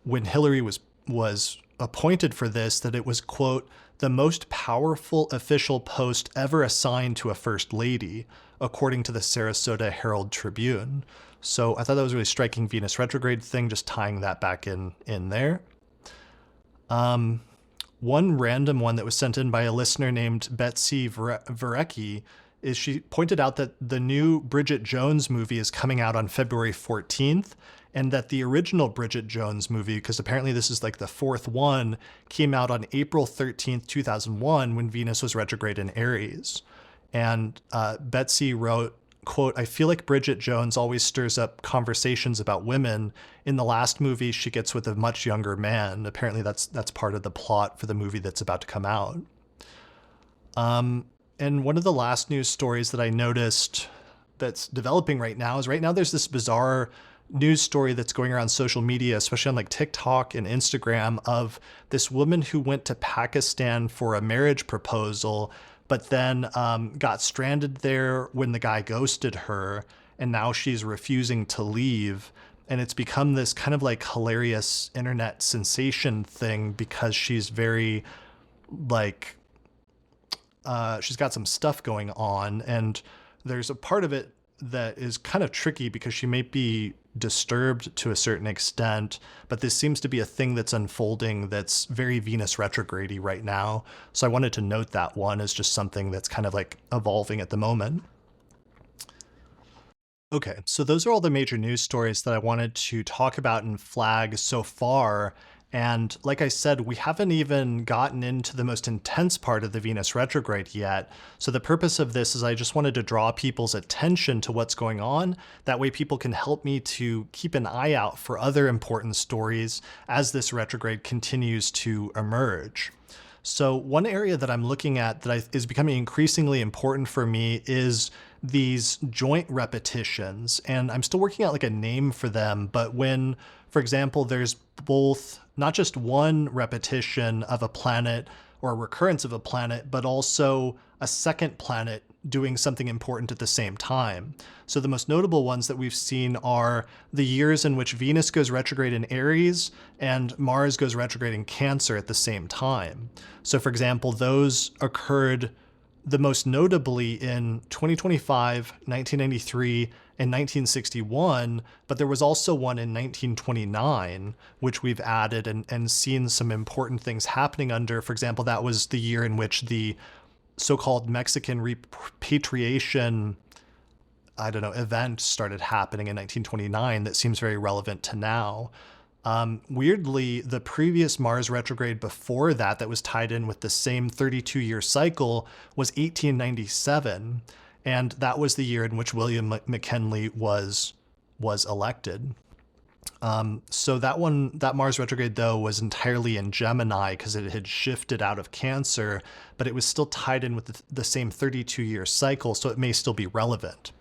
when Hillary was appointed for this, that it was, quote, the most powerful official post ever assigned to a first lady, according to the Sarasota Herald Tribune. So I thought that was a really striking Venus retrograde thing, just tying that back in there. One random one that was sent in by a listener named Betsy Varecki is she pointed out that the new Bridget Jones movie is coming out on February 14th, and that the original Bridget Jones movie, because apparently this is like the fourth one, came out on April 13th, 2001, when Venus was retrograde in Aries. And Betsy wrote, quote, I feel like Bridget Jones always stirs up conversations about women. In the last movie, she gets with a much younger man. Apparently that's part of the plot for the movie that's about to come out. And one of the last news stories that I noticed that's developing right now there's this bizarre news story that's going around social media, especially on like TikTok and Instagram, of this woman who went to Pakistan for a marriage proposal, but then got stranded there when the guy ghosted her, and now she's refusing to leave. And it's become this kind of like hilarious internet sensation thing because she's very like, she's got some stuff going on, and there's a part of it that is kind of tricky because she may be disturbed to a certain extent, but this seems to be a thing that's unfolding that's very Venus retrograde-y right now. So I wanted to note that one as just something that's kind of like evolving at the moment. Okay, so those are all the major news stories that I wanted to talk about and flag so far. And like I said, we haven't even gotten into the most intense part of the Venus retrograde yet. So the purpose of this is I just wanted to draw people's attention to what's going on. That way people can help me to keep an eye out for other important stories as this retrograde continues to emerge. So one area that I'm looking at that is becoming increasingly important for me is these joint repetitions. And I'm still working out like a name for them, but when, for example, there's both not just one repetition of a planet or a recurrence of a planet, but also a second planet doing something important at the same time. So the most notable ones that we've seen are the years in which Venus goes retrograde in Aries and Mars goes retrograde in Cancer at the same time. So for example, those occurred the most notably in 2025, 1993, and 1961, but there was also one in 1929, which we've added and seen some important things happening under. For example, that was the year in which the so-called Mexican repatriation, event started happening in 1929 that seems very relevant to now. Weirdly, the previous Mars retrograde before that was tied in with the same 32-year cycle was 1897. And that was the year in which William McKinley was elected. So that Mars retrograde, though, was entirely in Gemini because it had shifted out of Cancer, but it was still tied in with the same 32-year cycle, so it may still be relevant.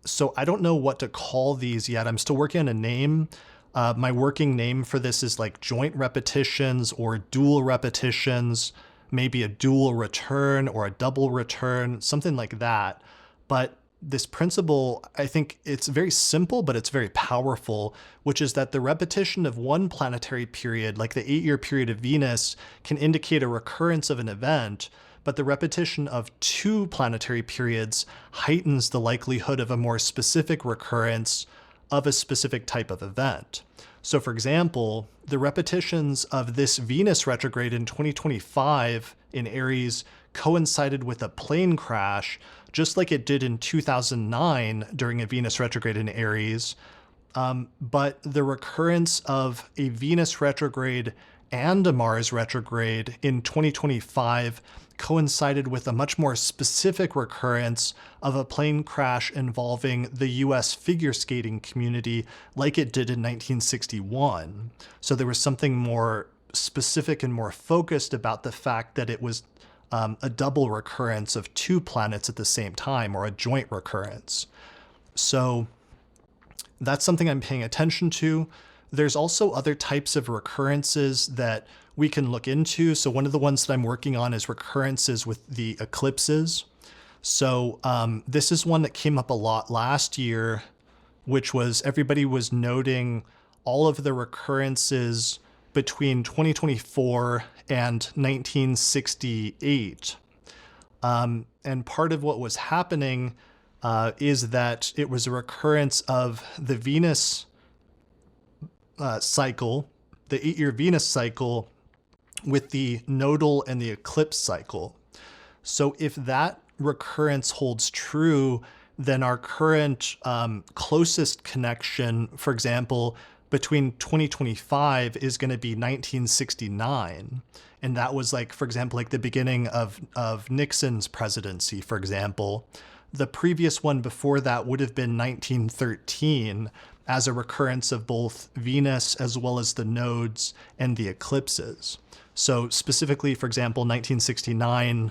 So I don't know what to call these yet. I'm still working on a name. My working name for this is like joint repetitions or dual repetitions, maybe a dual return or a double return, something like that. But this principle, I think it's very simple, but it's very powerful, which is that the repetition of one planetary period, like the 8-year period of Venus, can indicate a recurrence of an event, but the repetition of 2 planetary periods heightens the likelihood of a more specific recurrence of a specific type of event. So for example, the repetitions of this Venus retrograde in 2025 in Aries coincided with a plane crash, just like it did in 2009 during a Venus retrograde in Aries. But the recurrence of a Venus retrograde and a Mars retrograde in 2025 coincided with a much more specific recurrence of a plane crash involving the US figure skating community like it did in 1961. So there was something more specific and more focused about the fact that it was a double recurrence of 2 planets at the same time, or a joint recurrence. So that's something I'm paying attention to. There's also other types of recurrences that we can look into. So one of the ones that I'm working on is recurrences with the eclipses. So this is one that came up a lot last year, which was everybody was noting all of the recurrences between 2024 and 1968. And part of what was happening is that it was a recurrence of the Venus cycle, the 8-year Venus cycle, with the nodal and the eclipse cycle. So if that recurrence holds true, then our current closest connection, for example, between 2025 is going to be 1969. And that was like, for example, like the beginning of Nixon's presidency, for example. The previous one before that would have been 1913 as a recurrence of both Venus as well as the nodes and the eclipses. So specifically, for example, 1969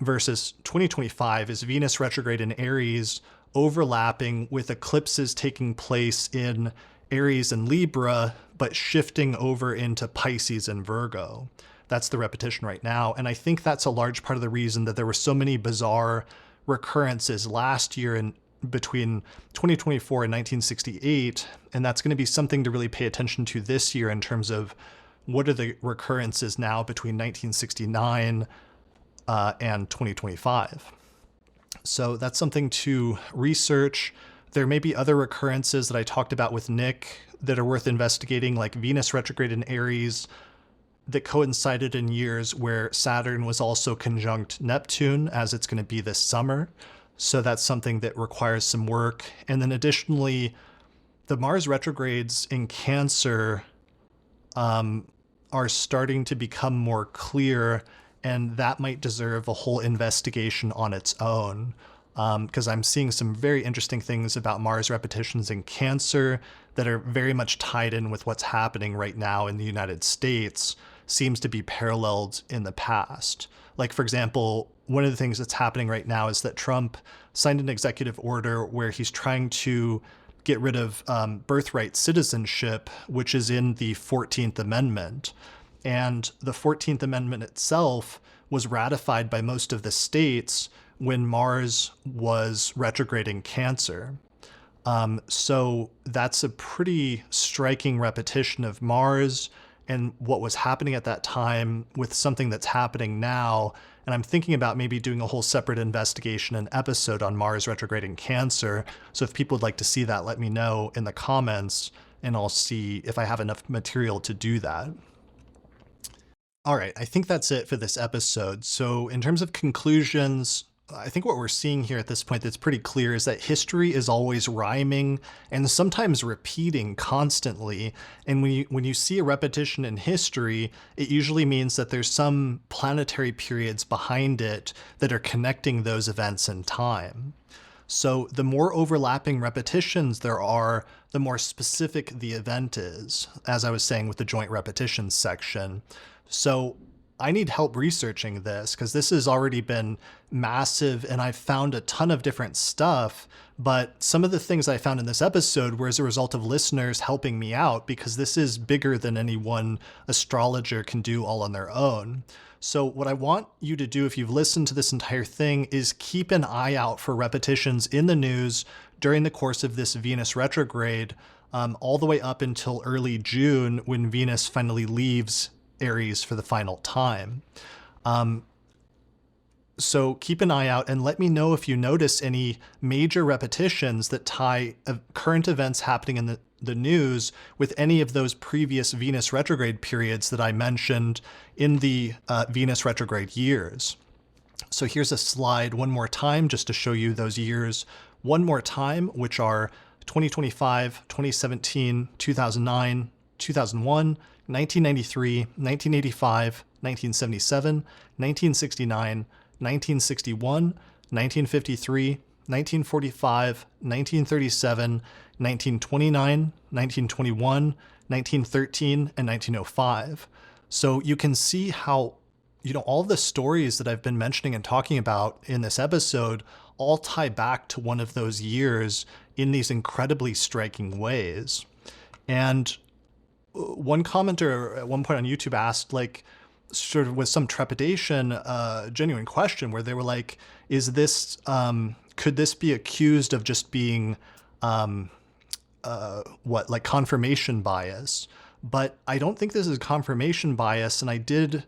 versus 2025 is Venus retrograde in Aries overlapping with eclipses taking place in Aries and Libra, but shifting over into Pisces and Virgo. That's the repetition right now. And I think that's a large part of the reason that there were so many bizarre recurrences last year in between 2024 and 1968. And that's going to be something to really pay attention to this year in terms of what are the recurrences now between 1969 and 2025. So that's something to research. There may be other recurrences that I talked about with Nick that are worth investigating, like Venus retrograde in Aries that coincided in years where Saturn was also conjunct Neptune, as it's going to be this summer. So that's something that requires some work. And then additionally, the Mars retrogrades in Cancer are starting to become more clear, and that might deserve a whole investigation on its own. Because I'm seeing some very interesting things about Mars repetitions in Cancer that are very much tied in with what's happening right now in the United States, seems to be paralleled in the past. Like, for example, one of the things that's happening right now is that Trump signed an executive order where he's trying to get rid of birthright citizenship, which is in the 14th Amendment. And the 14th Amendment itself was ratified by most of the states when Mars was retrograding Cancer. So that's a pretty striking repetition of Mars and what was happening at that time with something that's happening now. And I'm thinking about maybe doing a whole separate investigation and episode on Mars retrograding Cancer. So if people would like to see that, let me know in the comments, and I'll see if I have enough material to do that. All right, I think that's it for this episode. So in terms of conclusions, I think what we're seeing here at this point that's pretty clear is that history is always rhyming and sometimes repeating constantly. And when you see a repetition in history, it usually means that there's some planetary periods behind it that are connecting those events in time. So the more overlapping repetitions there are, the more specific the event is, as I was saying with the joint repetitions section. So I need help researching this because this has already been massive and I've found a ton of different stuff. But some of the things I found in this episode were as a result of listeners helping me out because this is bigger than any one astrologer can do all on their own. So what I want you to do if you've listened to this entire thing is keep an eye out for repetitions in the news during the course of this Venus retrograde, all the way up until early June when Venus finally leaves Aries for the final time. So keep an eye out and let me know if you notice any major repetitions that tie current events happening in the news with any of those previous Venus retrograde periods that I mentioned in the Venus retrograde years. So here's a slide one more time just to show you those years one more time, which are 2025, 2017, 2009, 2001, 1993, 1985, 1977, 1969, 1961, 1953, 1945, 1937, 1929, 1921, 1913, and 1905. So you can see how, all the stories that I've been mentioning and talking about in this episode all tie back to one of those years in these incredibly striking ways. And one commenter at one point on YouTube asked, sort of with some trepidation, a genuine question where they were like, is this, could this be accused of just being, confirmation bias? But I don't think this is confirmation bias. And I did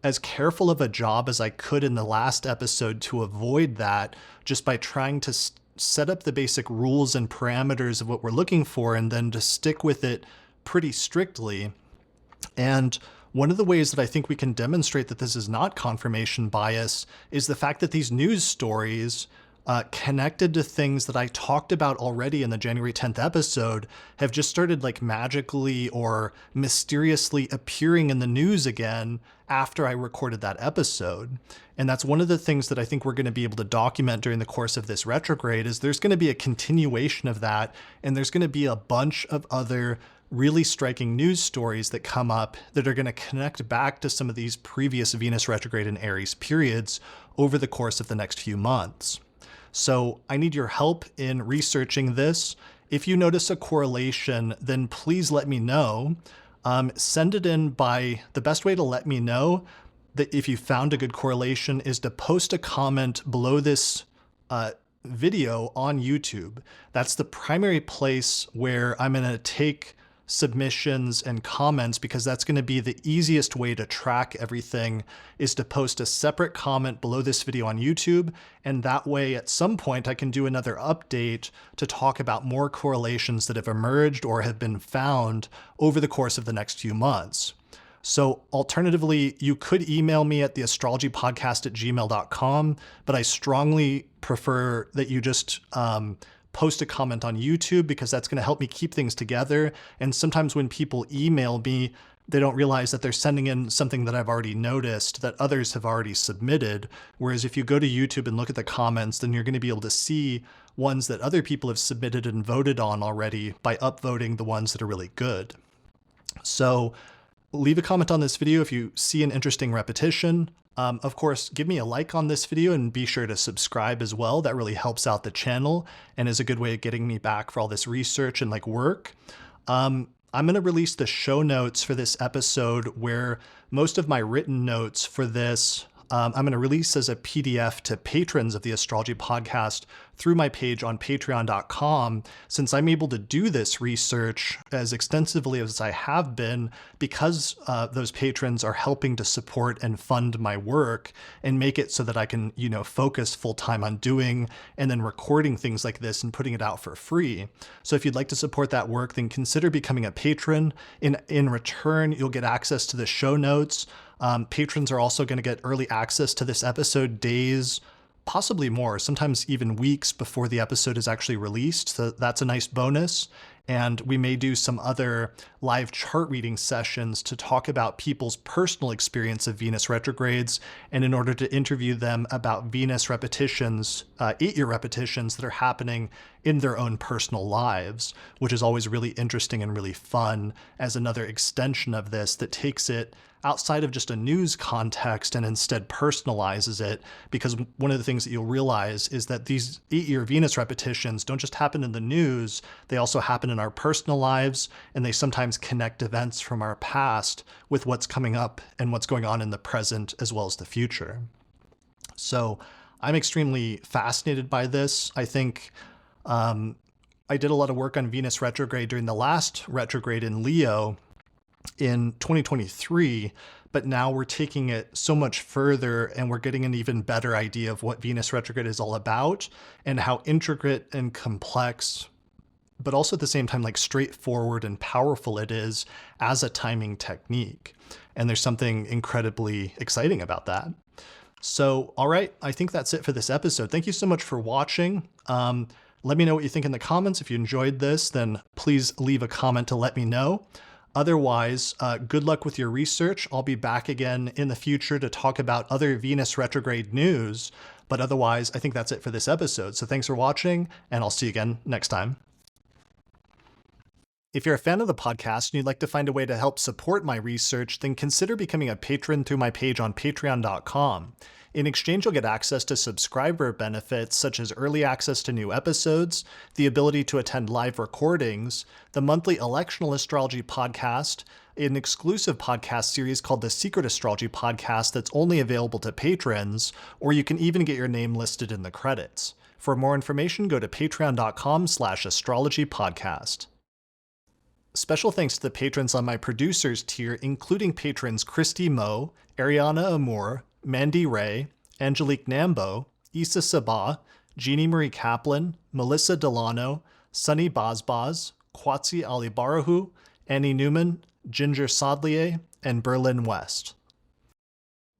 as careful of a job as I could in the last episode to avoid that just by trying to set up the basic rules and parameters of what we're looking for and then to stick with it pretty strictly. And one of the ways that I think we can demonstrate that this is not confirmation bias is the fact that these news stories connected to things that I talked about already in the January 10th episode have just started magically or mysteriously appearing in the news again after I recorded that episode. And that's one of the things that I think we're going to be able to document during the course of this retrograde is there's going to be a continuation of that. And there's going to be a bunch of other really striking news stories that come up that are going to connect back to some of these previous Venus retrograde and Aries periods over the course of the next few months. So I need your help in researching this. If you notice a correlation, then please let me know. Send it in by the best way to let me know that if you found a good correlation is to post a comment below this video on YouTube. That's the primary place where I'm going to take submissions and comments because that's going to be the easiest way to track everything is to post a separate comment below this video on YouTube. And that way at some point I can do another update to talk about more correlations that have emerged or have been found over the course of the next few months. So alternatively, you could email me at theastrologypodcast@gmail.com, but I strongly prefer that you just post a comment on YouTube because that's going to help me keep things together. And sometimes when people email me, they don't realize that they're sending in something that I've already noticed that others have already submitted. Whereas if you go to YouTube and look at the comments, then you're going to be able to see ones that other people have submitted and voted on already by upvoting the ones that are really good. So leave a comment on this video if you see an interesting repetition. Of course, give me a like on this video and be sure to subscribe as well. That really helps out the channel and is a good way of getting me back for all this research and work. I'm going to release the show notes for this episode where most of my written notes for this I'm going to release as a PDF to patrons of the Astrology Podcast through my page on patreon.com, since I'm able to do this research as extensively as I have been because those patrons are helping to support and fund my work and make it so that I can, focus full time on doing and then recording things like this and putting it out for free. So if you'd like to support that work, then consider becoming a patron. In return, you'll get access to the show notes. Patrons are also going to get early access to this episode days possibly more, sometimes even weeks before the episode is actually released. So that's a nice bonus. And we may do some other live chart reading sessions to talk about people's personal experience of Venus retrogrades, and in order to interview them about Venus repetitions, 8-year repetitions that are happening in their own personal lives, which is always really interesting and really fun as another extension of this that takes it outside of just a news context and instead personalizes it. Because one of the things that you'll realize is that these 8-year Venus repetitions don't just happen in the news, they also happen in our personal lives, and they sometimes connect events from our past with what's coming up and what's going on in the present as well as the future. So I'm extremely fascinated by this. I think I did a lot of work on Venus retrograde during the last retrograde in Leo in 2023, but now we're taking it so much further and we're getting an even better idea of what Venus retrograde is all about and how intricate and complex, but also at the same time like straightforward and powerful it is as a timing technique. And there's something incredibly exciting about that. So, all right, I think that's it for this episode. Thank you so much for watching. Let me know what you think in the comments. If you enjoyed this, then please leave a comment to let me know. Otherwise, good luck with your research. I'll be back again in the future to talk about other Venus retrograde news. But otherwise, I think that's it for this episode. So thanks for watching, and I'll see you again next time. If you're a fan of the podcast and you'd like to find a way to help support my research, then consider becoming a patron through my page on patreon.com. In exchange, you'll get access to subscriber benefits such as early access to new episodes, the ability to attend live recordings, the monthly electional astrology podcast, an exclusive podcast series called the Secret Astrology Podcast that's only available to patrons, or you can even get your name listed in the credits. For more information, go to patreon.com/astrologypodcast. Special thanks to the patrons on my producers tier, including patrons Christy Moe, Ariana Amour, Mandy Ray, Angelique Nambo, Issa Sabah, Jeannie Marie Kaplan, Melissa Delano, Sunny Bazbaz, Kwatsi Alibarahu, Annie Newman, Ginger Sodlier, and Berlin West.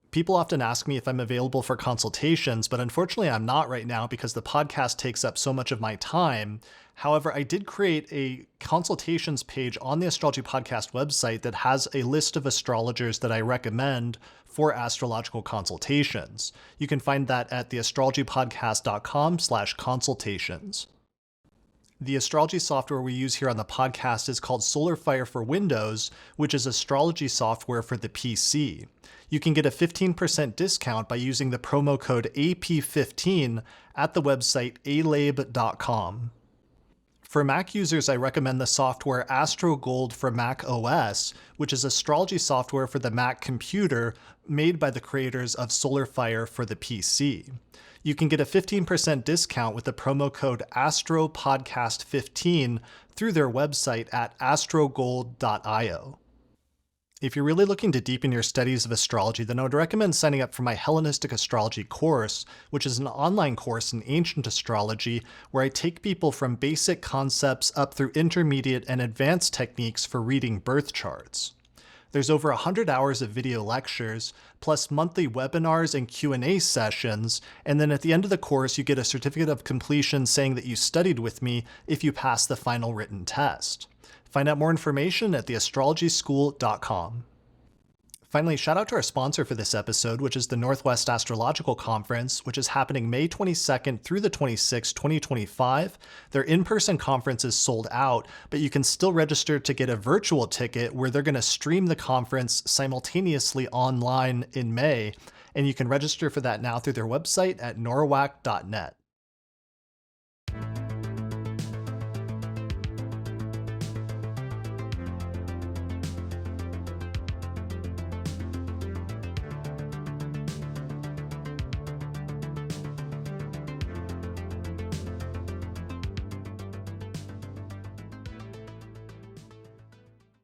People often ask me if I'm available for consultations, but unfortunately I'm not right now because the podcast takes up so much of my time. However, I did create a consultations page on the Astrology Podcast website that has a list of astrologers that I recommend for astrological consultations. You can find that at theastrologypodcast.com/consultations. The astrology software we use here on the podcast is called Ceasefire for Windows, which is astrology software for the PC. You can get a 15% discount by using the promo code AP15 at the website alabe.com. For Mac users, I recommend the software AstroGold for Mac OS, which is astrology software for the Mac computer made by the creators of Ceasefire for the PC. You can get a 15% discount with the promo code AstroPodcast15 through their website at astrogold.io. If you're really looking to deepen your studies of astrology, then I would recommend signing up for my Hellenistic Astrology course, which is an online course in ancient astrology where I take people from basic concepts up through intermediate and advanced techniques for reading birth charts. There's over 100 hours of video lectures, plus monthly webinars and Q&A sessions, and then at the end of the course you get a certificate of completion saying that you studied with me if you pass the final written test. Find out more information at theastrologyschool.com. Finally, shout out to our sponsor for this episode, which is the Northwest Astrological Conference, which is happening May 22nd through the 26th, 2025. Their in-person conference is sold out, but you can still register to get a virtual ticket where they're going to stream the conference simultaneously online in May, and you can register for that now through their website at norwalk.net.